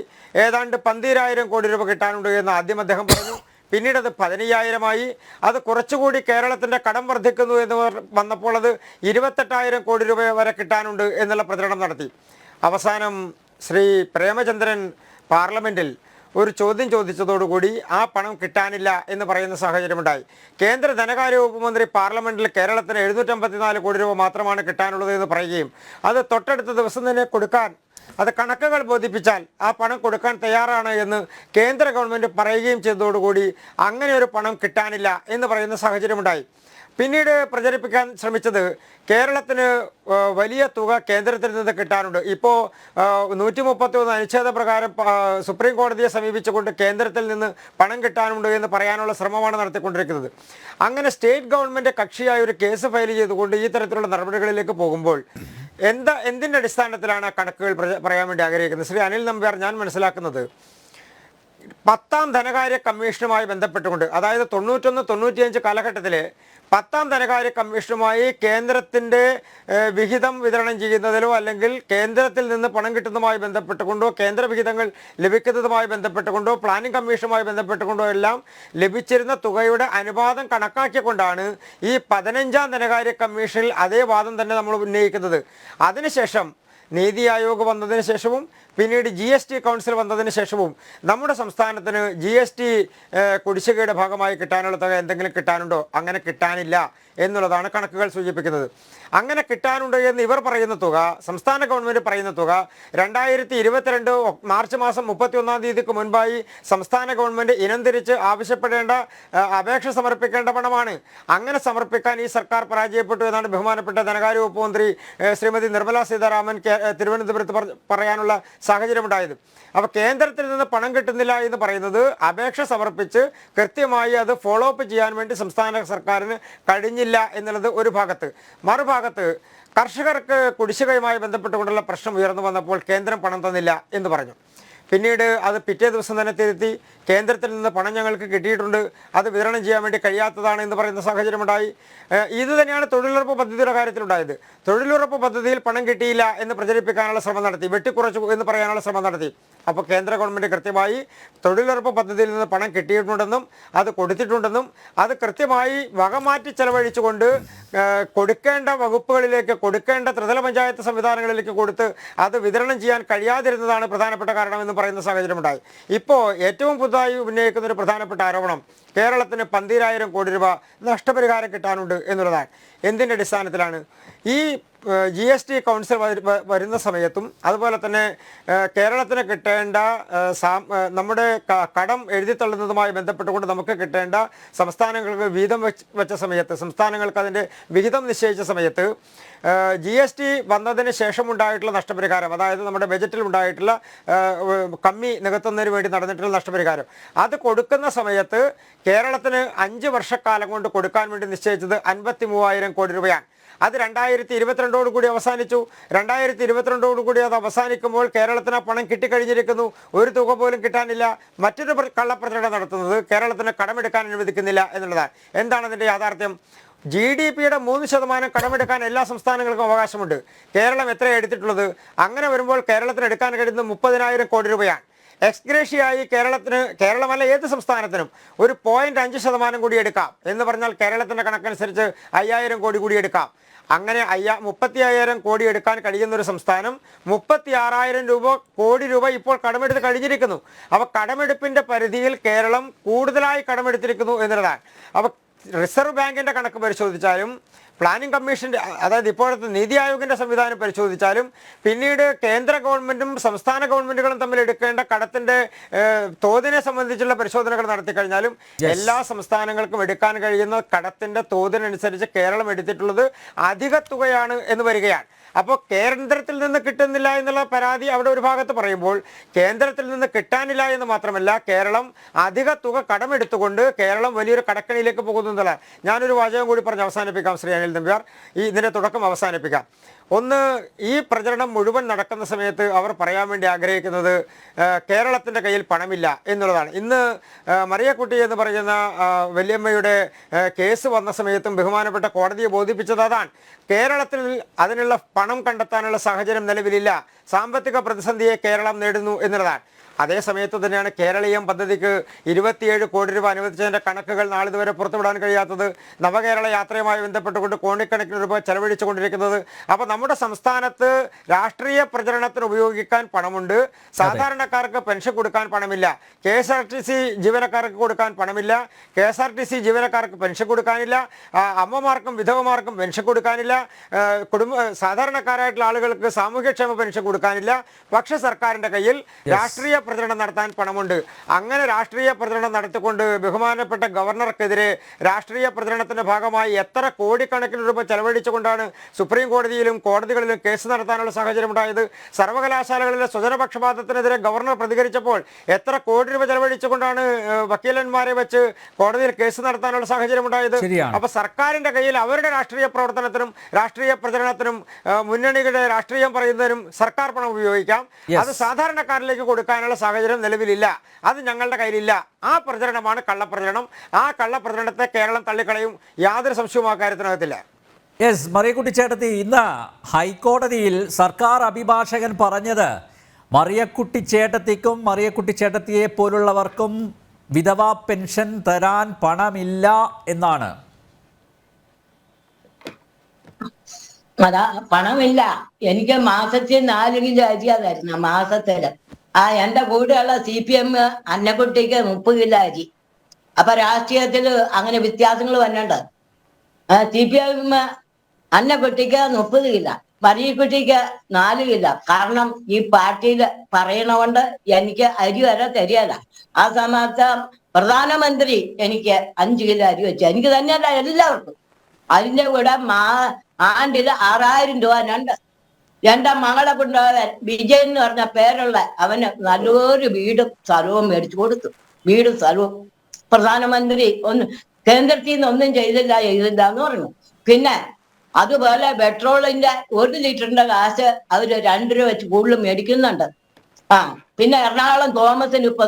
ഏതാണ്ട് 12,000 കോടി രൂപ കിട്ടാനുണ്ട് എന്ന് ആദ്യം അദ്ദേഹം പറഞ്ഞു. പിന്നീട് അത് 15,000-ആയി. അത് കുറച്ചുകൂടി കേരളത്തിൻ്റെ കടം വർദ്ധിക്കുന്നു എന്ന് വന്നപ്പോൾ അത് 28,000 കോടി രൂപ വരെ കിട്ടാനുണ്ട് എന്നുള്ള പ്രചരണം നടത്തി. അവസാനം ശ്രീ പ്രേമചന്ദ്രൻ പാർലമെൻറ്റിൽ ഒരു ചോദ്യം ചോദിച്ചതോടുകൂടി ആ പണം കിട്ടാനില്ല എന്ന് പറയുന്ന സാഹചര്യമുണ്ടായി. കേന്ദ്ര ധനകാര്യ വകുപ്പ് മന്ത്രി പാർലമെൻറ്റിൽ കേരളത്തിന് 754 കോടി രൂപ മാത്രമാണ് കിട്ടാനുള്ളത് എന്ന് പറയുകയും അത് തൊട്ടടുത്ത ദിവസം തന്നെ കൊടുക്കാൻ, അത് കണക്കുകൾ ബോധിപ്പിച്ചാൽ ആ പണം കൊടുക്കാൻ തയ്യാറാണ് എന്ന് കേന്ദ്ര ഗവൺമെൻറ് പറയുകയും ചെയ്തതോടുകൂടി അങ്ങനെ ഒരു പണം കിട്ടാനില്ല എന്ന് പറയുന്ന സാഹചര്യമുണ്ടായി. പിന്നീട് പ്രചരിപ്പിക്കാൻ ശ്രമിച്ചത് കേരളത്തിന് വലിയ തുക കേന്ദ്രത്തിൽ നിന്ന് കിട്ടാനുണ്ട്. ഇപ്പോൾ 131 അനുച്ഛേദ പ്രകാരം സുപ്രീം കോടതിയെ സമീപിച്ചുകൊണ്ട് കേന്ദ്രത്തിൽ നിന്ന് പണം കിട്ടാനുണ്ട് എന്ന് പറയാനുള്ള ശ്രമമാണ് നടത്തിക്കൊണ്ടിരിക്കുന്നത്. അങ്ങനെ സ്റ്റേറ്റ് ഗവൺമെൻറ് കക്ഷിയായ ഒരു കേസ് ഫയൽ ചെയ്തുകൊണ്ട് ഈ തരത്തിലുള്ള നടപടികളിലേക്ക് പോകുമ്പോൾ എന്തിൻ്റെ അടിസ്ഥാനത്തിലാണ് ആ കണക്കുകൾ പറയാൻ വേണ്ടി ആഗ്രഹിക്കുന്നത്? ശ്രീ അനിൽ നമ്പ്യാർ, ഞാൻ മനസ്സിലാക്കുന്നത് 10ാം ധനകാര്യ കമ്മീഷനുമായി ബന്ധപ്പെട്ടുകൊണ്ട്, അതായത് 91-95 കാലഘട്ടത്തിൽ 10ാം ധനകാര്യ കമ്മീഷനുമായി കേന്ദ്രത്തിൻ്റെ വിഹിതം വിതരണം ചെയ്യുന്നതിലോ അല്ലെങ്കിൽ കേന്ദ്രത്തിൽ നിന്ന് പണം കിട്ടുന്നതുമായി ബന്ധപ്പെട്ടുകൊണ്ടോ കേന്ദ്ര വിഹിതങ്ങൾ ലഭിക്കുന്നതുമായി ബന്ധപ്പെട്ടുകൊണ്ടോ പ്ലാനിംഗ് കമ്മീഷനുമായി ബന്ധപ്പെട്ടുകൊണ്ടോ എല്ലാം ലഭിച്ചിരുന്ന തുകയുടെ അനുപാതം കണക്കാക്കിക്കൊണ്ടാണ് ഈ 15ാം ധനകാര്യ കമ്മീഷനിൽ അതേ വാദം തന്നെ നമ്മൾ ഉന്നയിക്കുന്നത്. അതിനുശേഷം നീതി ആയോഗ് വന്നതിന് ശേഷവും പിന്നീട് GST കൗൺസിൽ വന്നതിന് ശേഷവും നമ്മുടെ സംസ്ഥാനത്തിന് GST കുടിശ്ശികയുടെ ഭാഗമായി കിട്ടാനുള്ള തുക എന്തെങ്കിലും കിട്ടാനുണ്ടോ? അങ്ങനെ കിട്ടാനില്ല എന്നുള്ളതാണ് കണക്കുകൾ സൂചിപ്പിക്കുന്നത്. അങ്ങനെ കിട്ടാനുണ്ട് എന്ന് ഇവർ പറയുന്ന തുക, സംസ്ഥാന ഗവൺമെൻറ് പറയുന്ന തുക 2022 മാർച്ച് മാസം 31-ാം തീയതിക്ക് മുൻപായി സംസ്ഥാന ഗവൺമെൻറ് ഇനം തിരിച്ച് ആവശ്യപ്പെടേണ്ട അപേക്ഷ സമർപ്പിക്കേണ്ട പണമാണ്. അങ്ങനെ സമർപ്പിക്കാൻ ഈ സർക്കാർ പരാജയപ്പെട്ടു എന്നാണ് ബഹുമാനപ്പെട്ട ധനകാര്യ വകുപ്പ് മന്ത്രി ശ്രീമതി നിർമ്മല സീതാരാമൻ തിരുവനന്തപുരത്ത് പറയാനുള്ള സാഹചര്യമുണ്ടായത്. അപ്പോൾ കേന്ദ്രത്തിൽ നിന്ന് പണം കിട്ടുന്നില്ല എന്ന് പറയുന്നത് അപേക്ഷ സമർപ്പിച്ച് കൃത്യമായി അത് ഫോളോ അപ്പ് ചെയ്യാൻ വേണ്ടി സംസ്ഥാന സർക്കാരിന് കഴിഞ്ഞില്ല എന്നുള്ളത് ഒരു ഭാഗത്ത്. മറുഭാഗത്ത് കർഷകർക്ക് കുടിശ്ശികയുമായി ബന്ധപ്പെട്ടുകൊണ്ടുള്ള പ്രശ്നം ഉയർന്നു വന്നപ്പോൾ കേന്ദ്രം പണം തന്നില്ല എന്ന് പറഞ്ഞു. പിന്നീട് അത് പിറ്റേ ദിവസം തന്നെ തിരുത്തി കേന്ദ്രത്തിൽ നിന്ന് പണം ഞങ്ങൾക്ക് കിട്ടിയിട്ടുണ്ട്, അത് വിതരണം ചെയ്യാൻ വേണ്ടി കഴിയാത്തതാണ് എന്ന് പറയുന്ന സാഹചര്യമുണ്ടായി. ഇത് തന്നെയാണ് തൊഴിലുറപ്പ് പദ്ധതിയുടെ കാര്യത്തിലുണ്ടായത്. തൊഴിലുറപ്പ് പദ്ധതിയിൽ പണം കിട്ടിയില്ല എന്ന് പ്രചരിപ്പിക്കാനുള്ള ശ്രമം നടത്തി, വെട്ടിക്കുറച്ചു എന്ന് പറയാനുള്ള ശ്രമം നടത്തി. അപ്പോൾ കേന്ദ്ര ഗവൺമെൻറ് കൃത്യമായി തൊഴിലുറപ്പ് പദ്ധതിയിൽ നിന്ന് പണം കിട്ടിയിട്ടുണ്ടെന്നും അത് കൊടുത്തിട്ടുണ്ടെന്നും അത് കൃത്യമായി വകമാറ്റി ചെലവഴിച്ചുകൊണ്ട് കൊടുക്കേണ്ട വകുപ്പുകളിലേക്ക്, കൊടുക്കേണ്ട ത്രിതല പഞ്ചായത്ത് സംവിധാനങ്ങളിലേക്ക് കൊടുത്ത് അത് വിതരണം ചെയ്യാൻ കഴിയാതിരുന്നതാണ് പ്രധാനപ്പെട്ട കാരണമെന്ന് പറയുന്ന സാഹചര്യമുണ്ടായി. ഇപ്പോൾ ഏറ്റവും പുതുതായി ഉന്നയിക്കുന്ന ഒരു പ്രധാനപ്പെട്ട ആരോപണം കേരളത്തിന് 12,000 കോടി രൂപ നഷ്ടപരിഹാരം കിട്ടാനുണ്ട് എന്നുള്ളതാണ്. എന്തിൻ്റെ അടിസ്ഥാനത്തിലാണ്? ഈ GST കൗൺസിൽ വരുന്ന സമയത്തും അതുപോലെ തന്നെ കേരളത്തിന് കിട്ടേണ്ട നമ്മുടെ കടം എഴുതിത്തള്ളുന്നതുമായി ബന്ധപ്പെട്ടുകൊണ്ട് നമുക്ക് കിട്ടേണ്ട സംസ്ഥാനങ്ങൾക്ക് വീതം വെച്ച സമയത്ത്, സംസ്ഥാനങ്ങൾക്ക് അതിൻ്റെ വിഹിതം നിശ്ചയിച്ച സമയത്ത് GST വന്നതിന് ശേഷമുണ്ടായിട്ടുള്ള നഷ്ടപരിഹാരം, അതായത് നമ്മുടെ ബജറ്റിൽ ഉണ്ടായിട്ടുള്ള കമ്മി നികത്തുന്നതിന് വേണ്ടി നടന്നിട്ടുള്ള നഷ്ടപരിഹാരം, അത് കൊടുക്കുന്ന സമയത്ത് കേരളത്തിന് 5 വർഷക്കാലം കൊണ്ട് കൊടുക്കാൻ വേണ്ടി നിശ്ചയിച്ചത് 53,000 കോടി രൂപയാണ്. അത് 2022 കൂടി അവസാനിച്ചു. 2022 കൂടി അത് അവസാനിക്കുമ്പോൾ കേരളത്തിന് പണം കിട്ടിക്കഴിഞ്ഞിരിക്കുന്നു, ഒരു തുക പോലും കിട്ടാനില്ല. മറ്റൊരു കള്ളപ്രചരണം നടത്തുന്നത് കേരളത്തിന് കടമെടുക്കാൻ അനുവദിക്കുന്നില്ല എന്നുള്ളതാണ്. എന്താണ് അതിൻ്റെ യാഥാർത്ഥ്യം? GDP-യുടെ 3% കടമെടുക്കാൻ എല്ലാ സംസ്ഥാനങ്ങൾക്കും അവകാശമുണ്ട്. കേരളം എത്രയാണ് എടുത്തിട്ടുള്ളത്? അങ്ങനെ വരുമ്പോൾ കേരളത്തിന് എടുക്കാൻ കഴിയുന്നത് 30,000 കോടി രൂപയാണ്. എക്സ്ഗ്രേഷ്യയായി കേരളമല്ല ഏത് സംസ്ഥാനത്തിനും ഒരു 0.5% കൂടി എടുക്കാം എന്ന് പറഞ്ഞാൽ കേരളത്തിൻ്റെ കണക്കനുസരിച്ച് 5,000 കോടി കൂടി എടുക്കാം. അങ്ങനെ 35,000 കോടി എടുക്കാൻ കഴിയുന്ന ഒരു സംസ്ഥാനം 36,000 കോടി രൂപ ഇപ്പോൾ കടമെടുത്ത് കഴിഞ്ഞിരിക്കുന്നു. അപ്പോൾ കടമെടുപ്പിൻ്റെ പരിധിയിൽ കേരളം കൂടുതലായി കടമെടുത്തിരിക്കുന്നു എന്നുള്ളതാണ്. അപ്പോൾ റിസർവ് ബാങ്കിൻ്റെ കണക്ക് പരിശോധിച്ചാലും പ്ലാനിംഗ് കമ്മീഷൻ്റെ, അതായത് ഇപ്പോഴത്തെ നീതി ആയോഗിൻ്റെ സംവിധാനം പരിശോധിച്ചാലും പിന്നീട് കേന്ദ്ര ഗവൺമെൻറ്റും സംസ്ഥാന ഗവൺമെൻറ്റുകളും തമ്മിൽ എടുക്കേണ്ട കടത്തിൻ്റെ തോതിനെ സംബന്ധിച്ചുള്ള പരിശോധനകൾ നടത്തി കഴിഞ്ഞാലും എല്ലാ സംസ്ഥാനങ്ങൾക്കും എടുക്കാൻ കഴിയുന്ന കടത്തിൻ്റെ തോതിനനുസരിച്ച് കേരളം എടുത്തിട്ടുള്ളത് അധിക തുകയാണ് എന്ന് വരികയാണ്. അപ്പോൾ കേന്ദ്രത്തിൽ നിന്ന് കിട്ടുന്നില്ല എന്നുള്ള പരാതി അവിടെ ഒരു ഭാഗത്ത് പറയുമ്പോൾ, കേന്ദ്രത്തിൽ നിന്ന് കിട്ടാനില്ല എന്ന് മാത്രമല്ല കേരളം അധിക തുക കടമെടുത്തുകൊണ്ട് കേരളം വലിയൊരു കടക്കണിയിലേക്ക് പോകുന്നതല്ല. ഞാനൊരു വാചകം കൂടി പറഞ്ഞ് അവസാനിപ്പിക്കാം ശ്രീ അനിൽ നമ്പ്യാർ, ഇതിൻ്റെ തുടക്കം അവസാനിപ്പിക്കാം. ഒന്ന്, ഈ പ്രചരണം മുഴുവൻ നടക്കുന്ന സമയത്ത് അവർ പറയാൻ വേണ്ടി ആഗ്രഹിക്കുന്നത് കേരളത്തിൻ്റെ കയ്യിൽ പണമില്ല എന്നുള്ളതാണ്. ഇന്ന് മറിയക്കുട്ടി എന്ന് പറയുന്ന വല്യമ്മയുടെ കേസ് വന്ന സമയത്തും ബഹുമാനപ്പെട്ട കോടതിയെ ബോധിപ്പിച്ചത് അതാണ്. കേരളത്തിൽ അതിനുള്ള പണം കണ്ടെത്താനുള്ള സാഹചര്യം നിലവിലില്ല, സാമ്പത്തിക പ്രതിസന്ധിയെ കേരളം നേടുന്നു എന്നുള്ളതാണ്. അതേ സമയത്ത് തന്നെയാണ് കേരളീയം പദ്ധതിക്ക് 27 കോടി രൂപ അനുവദിച്ചതിൻ്റെ കണക്കുകൾ നാളിതുവരെ പുറത്തുവിടാൻ കഴിയാത്തത്. നവകേരള യാത്രയുമായി ബന്ധപ്പെട്ടുകൊണ്ട് കോടിക്കണക്കിന് രൂപ ചെലവഴിച്ചുകൊണ്ടിരിക്കുന്നത്. അപ്പോൾ നമ്മുടെ സംസ്ഥാനത്ത് രാഷ്ട്രീയ പ്രചരണത്തിന് ഉപയോഗിക്കാൻ പണമുണ്ട്, സാധാരണക്കാർക്ക് പെൻഷൻ കൊടുക്കാൻ പണമില്ല, KSRTC ജീവനക്കാർക്ക് കൊടുക്കാൻ പണമില്ല, KSRTC ജീവനക്കാർക്ക് പെൻഷൻ കൊടുക്കാനില്ല, അമ്മമാർക്കും വിധവമാർക്കും പെൻഷൻ കൊടുക്കാനില്ല, സാധാരണക്കാരായിട്ടുള്ള ആളുകൾക്ക് സാമൂഹ്യക്ഷേമ പെൻഷൻ കൊടുക്കാനില്ല. പക്ഷേ സർക്കാരിൻ്റെ കയ്യിൽ രാഷ്ട്രീയ പ്രചരണം നടത്താൻ പണമുണ്ട്. അങ്ങനെ രാഷ്ട്രീയ പ്രചരണം നടത്തിക്കൊണ്ട് ബഹുമാനപ്പെട്ട ഗവർണർക്കെതിരെ രാഷ്ട്രീയ പ്രചരണത്തിന്റെ ഭാഗമായി എത്ര കോടിക്കണക്കിന് രൂപ ചെലവഴിച്ചുകൊണ്ടാണ് സുപ്രീം കോടതിയിലും കോടതികളിലും കേസ് നടത്താനുള്ള സാഹചര്യം ഉണ്ടായത്. സർവകലാശാലകളിലെ സ്വജനപക്ഷപാതത്തിനെതിരെ ഗവർണർ പ്രതികരിച്ചപ്പോൾ എത്ര കോടി രൂപ ചെലവഴിച്ചുകൊണ്ടാണ് വക്കീലന്മാരെ വെച്ച് കോടതിയിൽ കേസ് നടത്താനുള്ള സാഹചര്യം ഉണ്ടായത്. അപ്പൊ സർക്കാരിന്റെ കയ്യിൽ അവരുടെ രാഷ്ട്രീയ പ്രവർത്തനത്തിനും രാഷ്ട്രീയ പ്രചരണത്തിനും മുന്നണികളുടെ രാഷ്ട്രീയം പറയുന്നതിനും സർക്കാർ പണം ഉപയോഗിക്കാം. അത് സാധാരണക്കാരിലേക്ക് കൊടുക്കാനുള്ള സാഹചര്യം നിലവിലില്ല, അത് ഞങ്ങളുടെ കയ്യിലില്ല. ആ പ്രചരണമാണ് കള്ളപ്രചരണം. ആ കള്ളപ്രചരണത്തെ കേരളം തള്ളിക്കളയും, യാതൊരു സംശയവും ആ കാര്യത്തിനകത്തില്ല. യെസ്, മറിയക്കുട്ടി ചേട്ടത്തി, ഇന്ന് ഹൈക്കോടതിയിൽ സർക്കാർ അഭിഭാഷകൻ പറഞ്ഞത് മറിയക്കുട്ടി ചേട്ടത്തിക്കും മറിയക്കുട്ടി ചേട്ടത്തിയെ പോലുള്ളവർക്കും വിധവാ പെൻഷൻ തരാൻ പണമില്ല എന്നാണ്. അതാ, പണമില്ല. എനിക്ക് മാസത്തിൽ 4 കിലോ അരിയാ തരുന്ന മാസത്തില്. എന്റെ കൂടെയുള്ള CPM അന്നക്കുട്ടിക്ക് 30 കിലോ അരി. അപ്പൊ രാഷ്ട്രീയത്തില് അങ്ങനെ വ്യത്യാസങ്ങൾ വന്നിട്ടുണ്ട്. CPM അന്നക്കുട്ടിക്ക് 30 കിലോ, മറിയക്കുട്ടിക്ക് 4 കിലോ. കാരണം ഈ പാർട്ടിയിൽ പറയണകൊണ്ട് എനിക്ക് അരി വരെ തരികയില്ല. ആ സമയത്ത് പ്രധാനമന്ത്രി എനിക്ക് 5 കിലോ അരി വെച്ചു, എനിക്ക് തന്നെയല്ല എല്ലാവർക്കും. അതിന്റെ കൂടെ ആണ്ടില് 6,000 രൂപ ഉണ്ട്. എന്റെ മകളെ കൊണ്ടുപോകാൻ വിജയൻ എന്ന് പറഞ്ഞ പേരുള്ള അവന് നല്ലൊരു വീടും സ്ഥലവും മേടിച്ചു കൊടുത്തു. വീടും സ്ഥലവും പ്രധാനമന്ത്രി കേന്ദ്രത്തിൽ നിന്ന് ഒന്നും ചെയ്തില്ല എന്ന് പറഞ്ഞു. പിന്നെ അതുപോലെ പെട്രോളിന്റെ 1 ലിറ്ററിന്റെ കാശ് അവര് 2 രൂപ വെച്ച് കൂടുതൽ മേടിക്കുന്നുണ്ട്. പിന്നെ എറണാകുളം തോമസിന് ഇപ്പൊ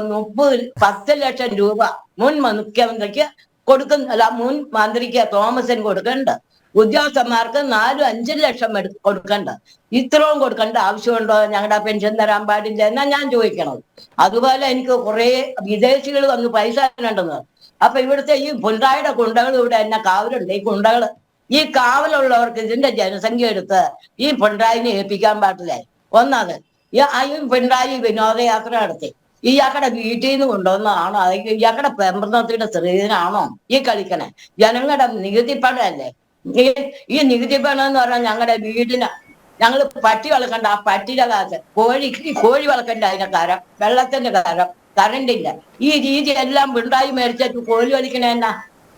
10 ലക്ഷം രൂപ മുൻ മുഖ്യമന്ത്രിക്ക് കൊടുക്കുന്നില്ല, മുൻ മന്ത്രിക്ക് തോമസിന് കൊടുക്കണ്ട്. ഉദ്യോഗസ്ഥന്മാർക്ക് 4-5 ലക്ഷം കൊടുക്കണ്ട. ഇത്രയും കൊടുക്കേണ്ട ആവശ്യമുണ്ടോ? ഞങ്ങളുടെ പെൻഷൻ തരാൻ പാടില്ല എന്നാ ഞാൻ ചോദിക്കണത്. അതുപോലെ എനിക്ക് കുറെ വിദേശികൾ വന്ന് പൈസ ഉണ്ടെന്ന്. അപ്പൊ ഇവിടുത്തെ ഈ പിണറായിയുടെ കുണ്ടകൾ ഇവിടെ എന്നെ കാവലുണ്ട്. ഈ കാവലുള്ളവർക്ക് ഇതിന്റെ ജനസംഖ്യ എടുത്ത് ഈ പിണറായിനെ ഏൽപ്പിക്കാൻ പാടില്ലേ? ഒന്നത് ഈ പിണറായി വിനോദയാത്ര നടത്തി ഇയാക്കടെ വീട്ടിൽ നിന്ന് കൊണ്ടുവന്നതാണോ, അത് ഇയാക്കടെ പ്രബന്ധത്തിന്റെ സ്ത്രീധനാണോ ഈ കളിക്കണേ? ജനങ്ങളുടെ നികുതിപ്പണമല്ലേ? ഈ ഈ നികുതി പണം എന്ന് പറഞ്ഞാൽ ഞങ്ങളുടെ വീടിന് ഞങ്ങൾ പട്ടി വളർക്കണ്ട, ആ പട്ടിയുടെ കാശ്, കോഴി വളർക്കണ്ട, അതിന്റെ കരം, വെള്ളത്തിന്റെ കരം, കറണ്ട് ഇല്ല. ഈ രീതി എല്ലാം പിണ്ടായി മേടിച്ചിട്ട് കോഴി വലിക്കണ എന്നാ.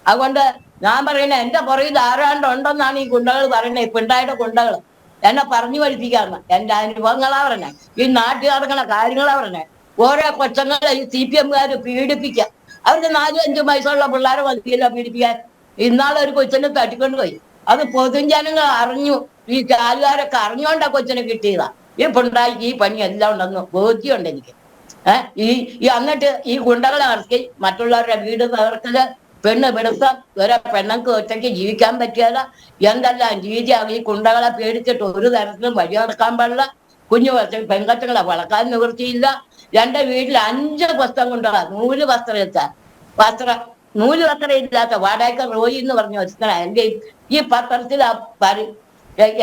അതുകൊണ്ട് ഞാൻ പറയുന്നത് എന്റെ പുറകിൽ ആരാണ്ടുണ്ടെന്നാണ് ഈ ഗുണ്ടകൾ പറയുന്നത്, ഈ പിണ്ടായുടെ ഗുണ്ടകൾ എന്നെ പറഞ്ഞു പഠിപ്പിക്കാറുണ്ട്. എന്റെ അനുഭവങ്ങളാ പറഞ്ഞേ, ഈ നാട്ടിൽ നടക്കുന്ന കാര്യങ്ങളാ പറഞ്ഞേ. ഓരോ കൊച്ചങ്ങളെ ഈ CPM-കാർ പീഡിപ്പിക്കുക. അവർക്ക് 4-5 വയസ്സുള്ള പിള്ളേരെ മതിയല്ലോ പീഡിപ്പിക്കാൻ. ഇന്നാളെ ഒരു കൊച്ചിനെ തട്ടിക്കൊണ്ട് പോയി. അത് പൊതുജനങ്ങൾ അറിഞ്ഞു, ഈ ചാലുകാരൊക്കെ അറിഞ്ഞുകൊണ്ടാ കൊച്ചിനെ കിട്ടിയതാ. ഈ പിണ്ടായിക്ക് ഈ പണി എല്ലാം ഉണ്ടെന്ന് ബോധ്യമുണ്ട് എനിക്ക്. ഈ എന്നിട്ട് ഈ ഗുണ്ടകളെ ഇറക്കി മറ്റുള്ളവരുടെ വീട് തകർക്കല്, പെണ്ണ് പിടുത്തം, ഒരു പെണ്ണുങ്ങൾക്ക് ഒറ്റയ്ക്ക് ജീവിക്കാൻ പറ്റിയാല, എന്തെല്ലാം രീതിയാണ്. ഈ ഗുണ്ടകളെ പേടിച്ചിട്ട് ഒരു തരത്തിലും വഴി നടക്കാൻ പാടില്ല. കുഞ്ഞു പെൺകത്തുകളെ വളക്കാൻ നിവൃത്തിയില്ല. എന്റെ വീട്ടിൽ 5 വസ്ത്രം കൊണ്ടുള്ള നൂല് വസ്ത്രം ഇല്ലാത്ത വാടക റോയി എന്ന് പറഞ്ഞ വസ്ത്രം എന്റെ ഈ പത്രത്തിൽ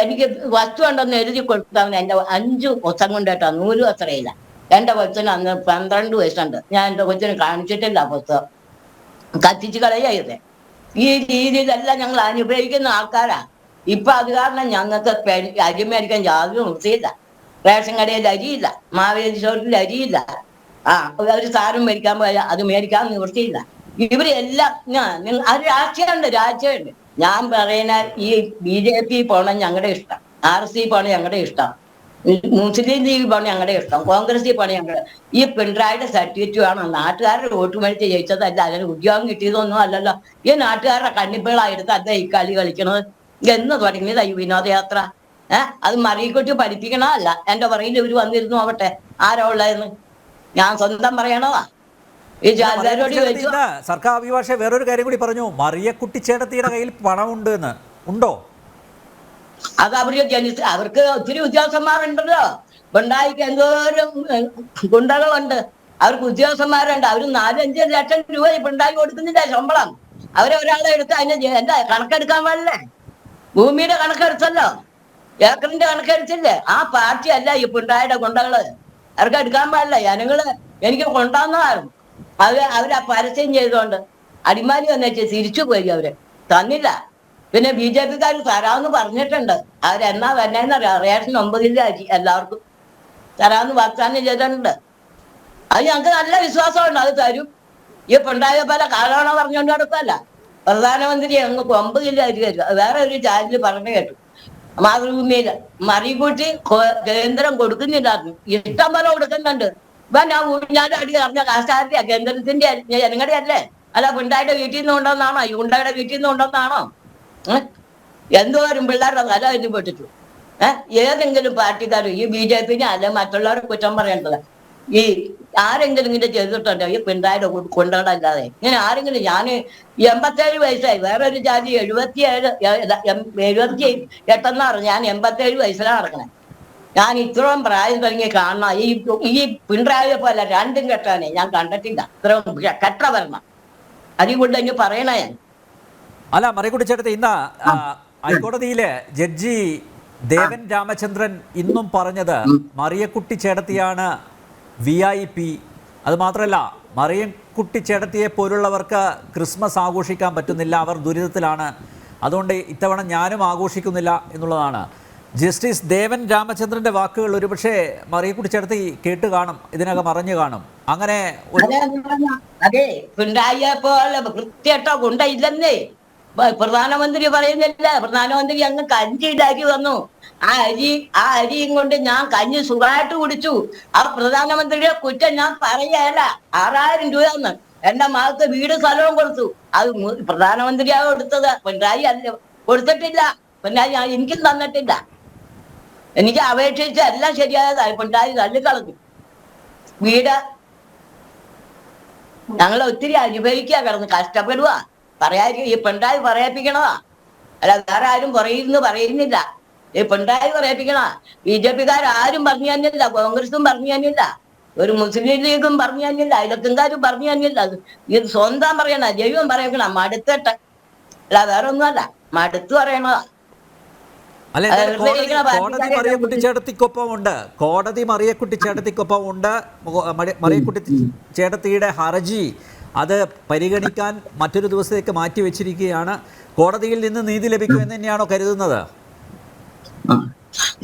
എനിക്ക് വസ്തു ഉണ്ടെന്ന് എഴുതി കൊടുത്താൽ എന്റെ 5 വസ്ത്രം കൊണ്ടിട്ടാ നൂല് വസ്ത്രമില്ല. എന്റെ കൊച്ചിന് അന്ന് 12 വയസ്സുണ്ട്. ഞാൻ എന്റെ കൊച്ചിന് കാണിച്ചിട്ടില്ല പുസ്തകം, കത്തിച്ച് കളയായിരുന്നേ. ഈ രീതിയിലെല്ലാം ഞങ്ങൾ അനുഭവിക്കുന്ന ആൾക്കാരാ. ഇപ്പൊ അത് കാരണം ഞങ്ങൾക്ക് അരി മേടിക്കാൻ യാതൊരു വൃത്തിയില്ല. റേഷൻ കടയിൽ അരിയില്ല, മാവേലി സ്റ്റോറിൽ അരിയില്ല. ഒരു സാധനം മേടിക്കാൻ പോയാൽ അത് മേടിക്കാൻ നിവൃത്തിയില്ല. ഇവരെല്ലാം അത് രാഷ്ട്രീയമുണ്ട്. ഞാൻ പറയുന്ന ഈ BJP പോണം ഞങ്ങളുടെ ഇഷ്ടം, RC പോണം ഞങ്ങളുടെ ഇഷ്ടം, മുസ്ലിം ലീഗ് പോണം ഞങ്ങളുടെ ഇഷ്ടം, കോൺഗ്രസിൽ പോണം ഞങ്ങളുടെ. ഈ പിണറായിയുടെ സർട്ടിഫിക്കറ്റ് വേണം. നാട്ടുകാരുടെ വോട്ട് മേടിച്ച് ജയിച്ചതല്ല, അതിന് ഉദ്യോഗം കിട്ടിയതൊന്നും അല്ലല്ലോ. ഈ നാട്ടുകാരുടെ കണ്ണിപ്പുകളായിട്ട് അല്ല ഈ കളി കളിക്കണത്. എന്ന് തുടങ്ങിയതാ ഈ വിനോദയാത്ര. അത് മറിയക്കുട്ടി പഠിപ്പിക്കണമല്ല. എന്റെ പറയിൽ ഇവര് വന്നിരുന്നു ആവട്ടെ, ആരാ ഉള്ളതെന്ന് ഞാൻ സ്വന്തം പറയണതാ. ഈ ജാതികാരോട് ചോദിച്ചു. സർക്കാർ അഭിഭാഷക വേറൊരു കാര്യം കൂടി പറഞ്ഞു, മറിയക്കുട്ടി ചേട്ടത്തിയുടെ കയ്യിൽ പണമുണ്ട് എന്ന്. ഉണ്ടോ? അത് അവർക്ക് ഒത്തിരി ഉദ്യോഗസ്ഥന്മാരുണ്ടല്ലോ. പിണറായിക്ക് എന്തോരം ഗുണ്ടകളുണ്ട്, അവർക്ക് ഉദ്യോഗസ്ഥന്മാരുണ്ട്. അവര് 4-5 ലക്ഷം രൂപ പിണറായി കൊടുക്കുന്നില്ല ശമ്പളം. ഒരാളെ എടുത്ത് അതിന് എന്താ കണക്കെടുക്കാൻ പാടില്ലേ? ഭൂമിയുടെ കണക്കെടുത്തല്ലോ, ഏക്കറിന്റെ കണക്കെടുത്തില്ലേ? ആ പാർട്ടി അല്ല ഈ പിണറായിയുടെ ഗുണ്ടകള്. അവർക്ക് എടുക്കാൻ പാടില്ല. ജനങ്ങള് എനിക്ക് കൊണ്ടുവന്നതായിരുന്നു. അവരാ പരസ്യം ചെയ്തോണ്ട് അടിമാലി വന്നേച്ച് തിരിച്ചു പോയി. അവര് തന്നില്ല. പിന്നെ BJP-ക്കാർ തരാമെന്ന് പറഞ്ഞിട്ടുണ്ട്. അവരെന്നാ തന്നെയെന്നറിയാം. റേഷൻ 9 അരി എല്ലാവർക്കും തരാമെന്ന് വാഗ്ദാനം ചെയ്തിട്ടുണ്ട്. അത് ഞങ്ങൾക്ക് നല്ല വിശ്വാസമുണ്ട്, അത് തരും. ഈ പിണറായി പോലെ കാലവണ പറഞ്ഞുകൊണ്ട് നടക്കല്ല. പ്രധാനമന്ത്രി ഞങ്ങൾക്ക് 9 അരി തരും. വേറെ ഒരു ചാനലിൽ പറഞ്ഞു കേട്ടു, മാതൃഭൂമിയില് മറികൂട്ടി കേന്ദ്രം കൊടുക്കുന്നില്ലായിരുന്നു. ഇഷ്ടം പോലെ കൊടുക്കുന്നുണ്ട്. ഇപ്പൊ ഞാൻ അടി പറഞ്ഞ കാശാരിയാ, കേന്ദ്രത്തിന്റെ ജനങ്ങളുടെ അല്ലേ? അല്ല പിണ്ടായുടെ വീട്ടിൽ നിന്ന് കൊണ്ടുവന്നാണോ? ഈ ഗുണ്ടയുടെ വീട്ടിൽ നിന്ന് കൊണ്ടുവന്നാണോ? എന്തോരും പിള്ളേരുടെ തല കഴിഞ്ഞ് പെട്ടിട്ടു. ഏതെങ്കിലും പാർട്ടിക്കാരും ഈ BJP-നെ അല്ല മറ്റുള്ളവരെ കുറ്റം പറയേണ്ടത്. ഈ ആരെങ്കിലും ഇങ്ങനെ ചെയ്തിട്ടുണ്ടോ ഈ പിണറായിയുടെ കൊണ്ടുകൊണ്ടല്ലാതെ? ഇങ്ങനെ ആരെങ്കിലും? ഞാൻ 87 വയസ്സായി. വേറെ ഒരു ജാതി 78 ഞാൻ 87 വയസ്സിലാണ് നടക്കണേ. ഞാൻ ഇത്രയും പ്രായം തുടങ്ങി കാണണം. ഈ പിണറായിയെ പോലെ രണ്ടും കെട്ടാനെ ഞാൻ കണ്ടിട്ടില്ല. ഇത്രയും കെട്ട വരണം. അതുകൊണ്ട് എനിക്ക് പറയണ ഞാൻ. അല്ല മറിയക്കുട്ടി ചേട്ടത്തി, ഇന്ന് ഹൈക്കോടതിയിലെ ജഡ്ജി ദേവൻ രാമചന്ദ്രൻ ഇന്നും പറഞ്ഞത് മറിയക്കുട്ടി ചേട്ടത്തിയാണ് VIP. അത് മാത്രമല്ല, മറിയക്കുട്ടി ചേട്ടത്തിയെ പോലുള്ളവർക്ക് ക്രിസ്മസ് ആഘോഷിക്കാൻ പറ്റുന്നില്ല, അവർ ദുരിതത്തിലാണ്, അതുകൊണ്ട് ഇത്തവണ ഞാനും ആഘോഷിക്കുന്നില്ല എന്നുള്ളതാണ്. ജസ്റ്റിസ് ദേവൻ രാമചന്ദ്രന്റെ വാക്കുകൾ ഒരുപക്ഷെ മറിയക്കുട്ടി ചേട്ടത്തി കേട്ട് കാണും, ഇതിനകം അറിഞ്ഞു കാണും. അങ്ങനെ അതെ, പിണറായിയെ പോലെ വൃത്തിയായിട്ടോ ഗുണ്ടയില്ലെന്നേ പ്രധാനമന്ത്രി പറയുന്നില്ല. പ്രധാനമന്ത്രി അങ്ങ് കഞ്ചി ഉണ്ടാക്കി വന്നു. ആ അരിയും കൊണ്ട് ഞാൻ കഞ്ഞി സുഖമായിട്ട് കുടിച്ചു. ആ പ്രധാനമന്ത്രിയുടെ കുറ്റം ഞാൻ പറയല്ല. 6000 രൂപ എന്ന് എന്റെ മകൾക്ക് വീട് സ്ഥലവും കൊടുത്തു. അത് പ്രധാനമന്ത്രിയാണ് കൊടുത്തത്, പിണറായി അല്ല കൊടുത്തിട്ടില്ല. പിണറായി എനിക്കും തന്നിട്ടില്ല. എനിക്ക് അപേക്ഷിച്ച് എല്ലാം ശരിയായതായി. പിണറായി തള്ളിക്കളഞ്ഞു വീട്. ഞങ്ങൾ ഒത്തിരി അനുഭവിക്കുക, കിടന്ന് കഷ്ടപ്പെടുക. ഈ പിണറായി പറയിപ്പിക്കണതാ, അല്ല വേറെ ആരും പറയുന്നില്ല. ഈ പിണറായി പറയിപ്പിക്കണ. BJP-ക്കാർ ആരും പറഞ്ഞു തന്നില്ല, കോൺഗ്രസും പറഞ്ഞു തന്നില്ല, ഒരു മുസ്ലിം ലീഗും പറഞ്ഞു തന്നില്ല, ഇലക്കൻകാരും പറഞ്ഞു തന്നില്ല. ഇത് സ്വന്തം പറയണ, ദൈവം പറയണ. മടുത്തിട്ട് അല്ല വേറെ ഒന്നുമല്ല, മടുത്ത് പറയണതാ. കോടതി മറിയക്കുട്ടി ചേട്ടത്തിക്കൊപ്പമുണ്ട്. കോടതി മറിയക്കുട്ടി ചേട്ടത്തിക്കൊപ്പമുണ്ട്. മറിയക്കുട്ടി ചേട്ടത്തിയുടെ ഹർജി അത് പരിഗണിക്കാൻ മറ്റൊരു ദിവസത്തേക്ക് മാറ്റിവെച്ചിരിക്കുകയാണ്. കോടതിയിൽ നിന്ന് നീതി ലഭിക്കുമെന്ന് തന്നെയാണോ കരുതുന്നത്?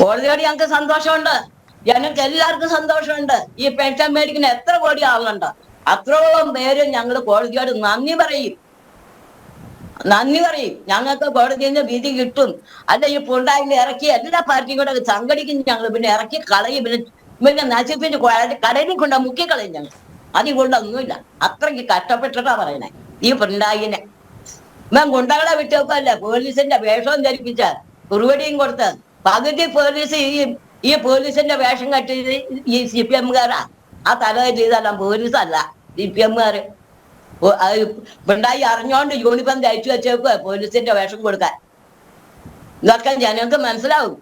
കോടതിയോട് ഞങ്ങൾക്ക് സന്തോഷമുണ്ട്, ഞങ്ങൾക്ക് എല്ലാവർക്കും സന്തോഷമുണ്ട്. ഈ പെൻഷൻ മേടിക്കുന്ന എത്ര കോടി ആളുണ്ട്, അത്രോളം പേര് ഞങ്ങൾ കോടതിയോട് നന്ദി പറയും. ഞങ്ങൾക്ക് കോടതിയിൽ നിന്ന് വിധി കിട്ടും. അല്ല ഈ പുണ്ടായി ഇറക്കി എല്ലാ പാർട്ടിയും കൂടെ സംഘടിക്കും ഞങ്ങൾ, പിന്നെ ഇറക്കി കളയും, പിന്നെ നശിപ്പിച്ച് കടലിൽ കൊണ്ട് മുക്കിക്കളയും ഞങ്ങൾ. അതിൽ കൊണ്ടൊന്നുമില്ല, അത്രയ്ക്ക് കഷ്ടപ്പെട്ടിട്ടാ പറയണേ. ഈ പിണറായിനെ ഗുണ്ടകളെ വിട്ടപ്പല്ല പോലീസിന്റെ വേഷവും ധരിപ്പിച്ച കുറുവടിയും കൊടുത്ത് പകുതി പോലീസ് ഈ പോലീസിന്റെ വേഷം കെട്ടിയത് ഈ CPM-കാരാ. ആ തല ചെയ്തെല്ലാം പോലീസല്ല, CPM-കാര്. പിണറായി അറിഞ്ഞോണ്ട് യൂണിഫോം തയ്ച്ചു വെച്ചേക്കുക പോലീസിന്റെ വേഷം കൊടുക്കാൻ. ഇതൊക്കെ ജനങ്ങൾക്ക് മനസ്സിലാവും.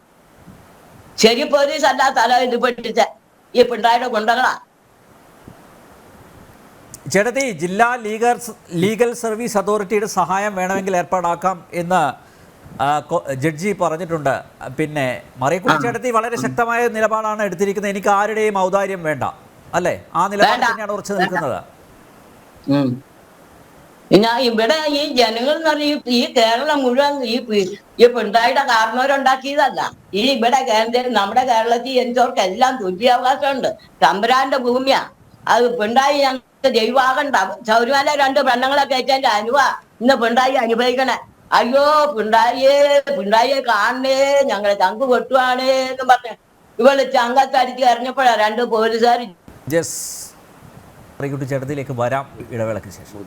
ശരി പോലീസ് അല്ല തല ഇത് പൊട്ടിച്ച ഈ പിണറായിയുടെ ഗുണ്ടകളാ. ചേട്ടത്തി, ജില്ലാ ലീഗൽ സർവീസ് അതോറിറ്റിയുടെ സഹായം വേണമെങ്കിൽ ഏർപ്പാടാക്കാം എന്ന് ജഡ്ജി പറഞ്ഞിട്ടുണ്ട്. പിന്നെ മറിയക്കുട്ടി ചേട്ടത്തി വളരെ ശക്തമായ നിലപാടാണ് എടുത്തിരിക്കുന്നത്. എനിക്ക് ആരുടെയും ഔദാര്യം വേണ്ട, അല്ലേ? ആ നിലപാട് തന്നെയാണ് ഉറച്ചു നിൽക്കുന്നത്. പിന്നെ ഇവിടെ ഈ ജനങ്ങൾ എന്ന് പറഞ്ഞ ഈ കേരളം മുഴുവൻ ഈ പിണറായിയുടെ കാരണവരുണ്ടാക്കിയതല്ല. ഈ ഇവിടെ നമ്മുടെ കേരളത്തിൽ ജനിച്ചവർക്ക് എല്ലാം തുല്യാവകാശമുണ്ട്. തമ്പുരാന്റെ ഭൂമിയാ അത്. പിണറായി ഞങ്ങൾക്ക് ദൈവാകണ്ട. ശബരിമല 2 പെണ്ണുങ്ങളെ കയറ്റേണ്ട ഇന്ന് പിണറായി അനുഭവിക്കണേ. അയ്യോ പിണറായിയെ കാണണേ, ഞങ്ങളെ ചങ്ക് പൊട്ടുവാണേ എന്നും പറഞ്ഞ് ഇവള് ചങ്കത്തടിച്ച് എറിഞ്ഞപ്പോഴാ 2 പോലീസുകാർ. മറിയക്കുട്ടി ചേട്ടത്തിലേക്ക് വരാം ഇടവേളയ്ക്ക് ശേഷം.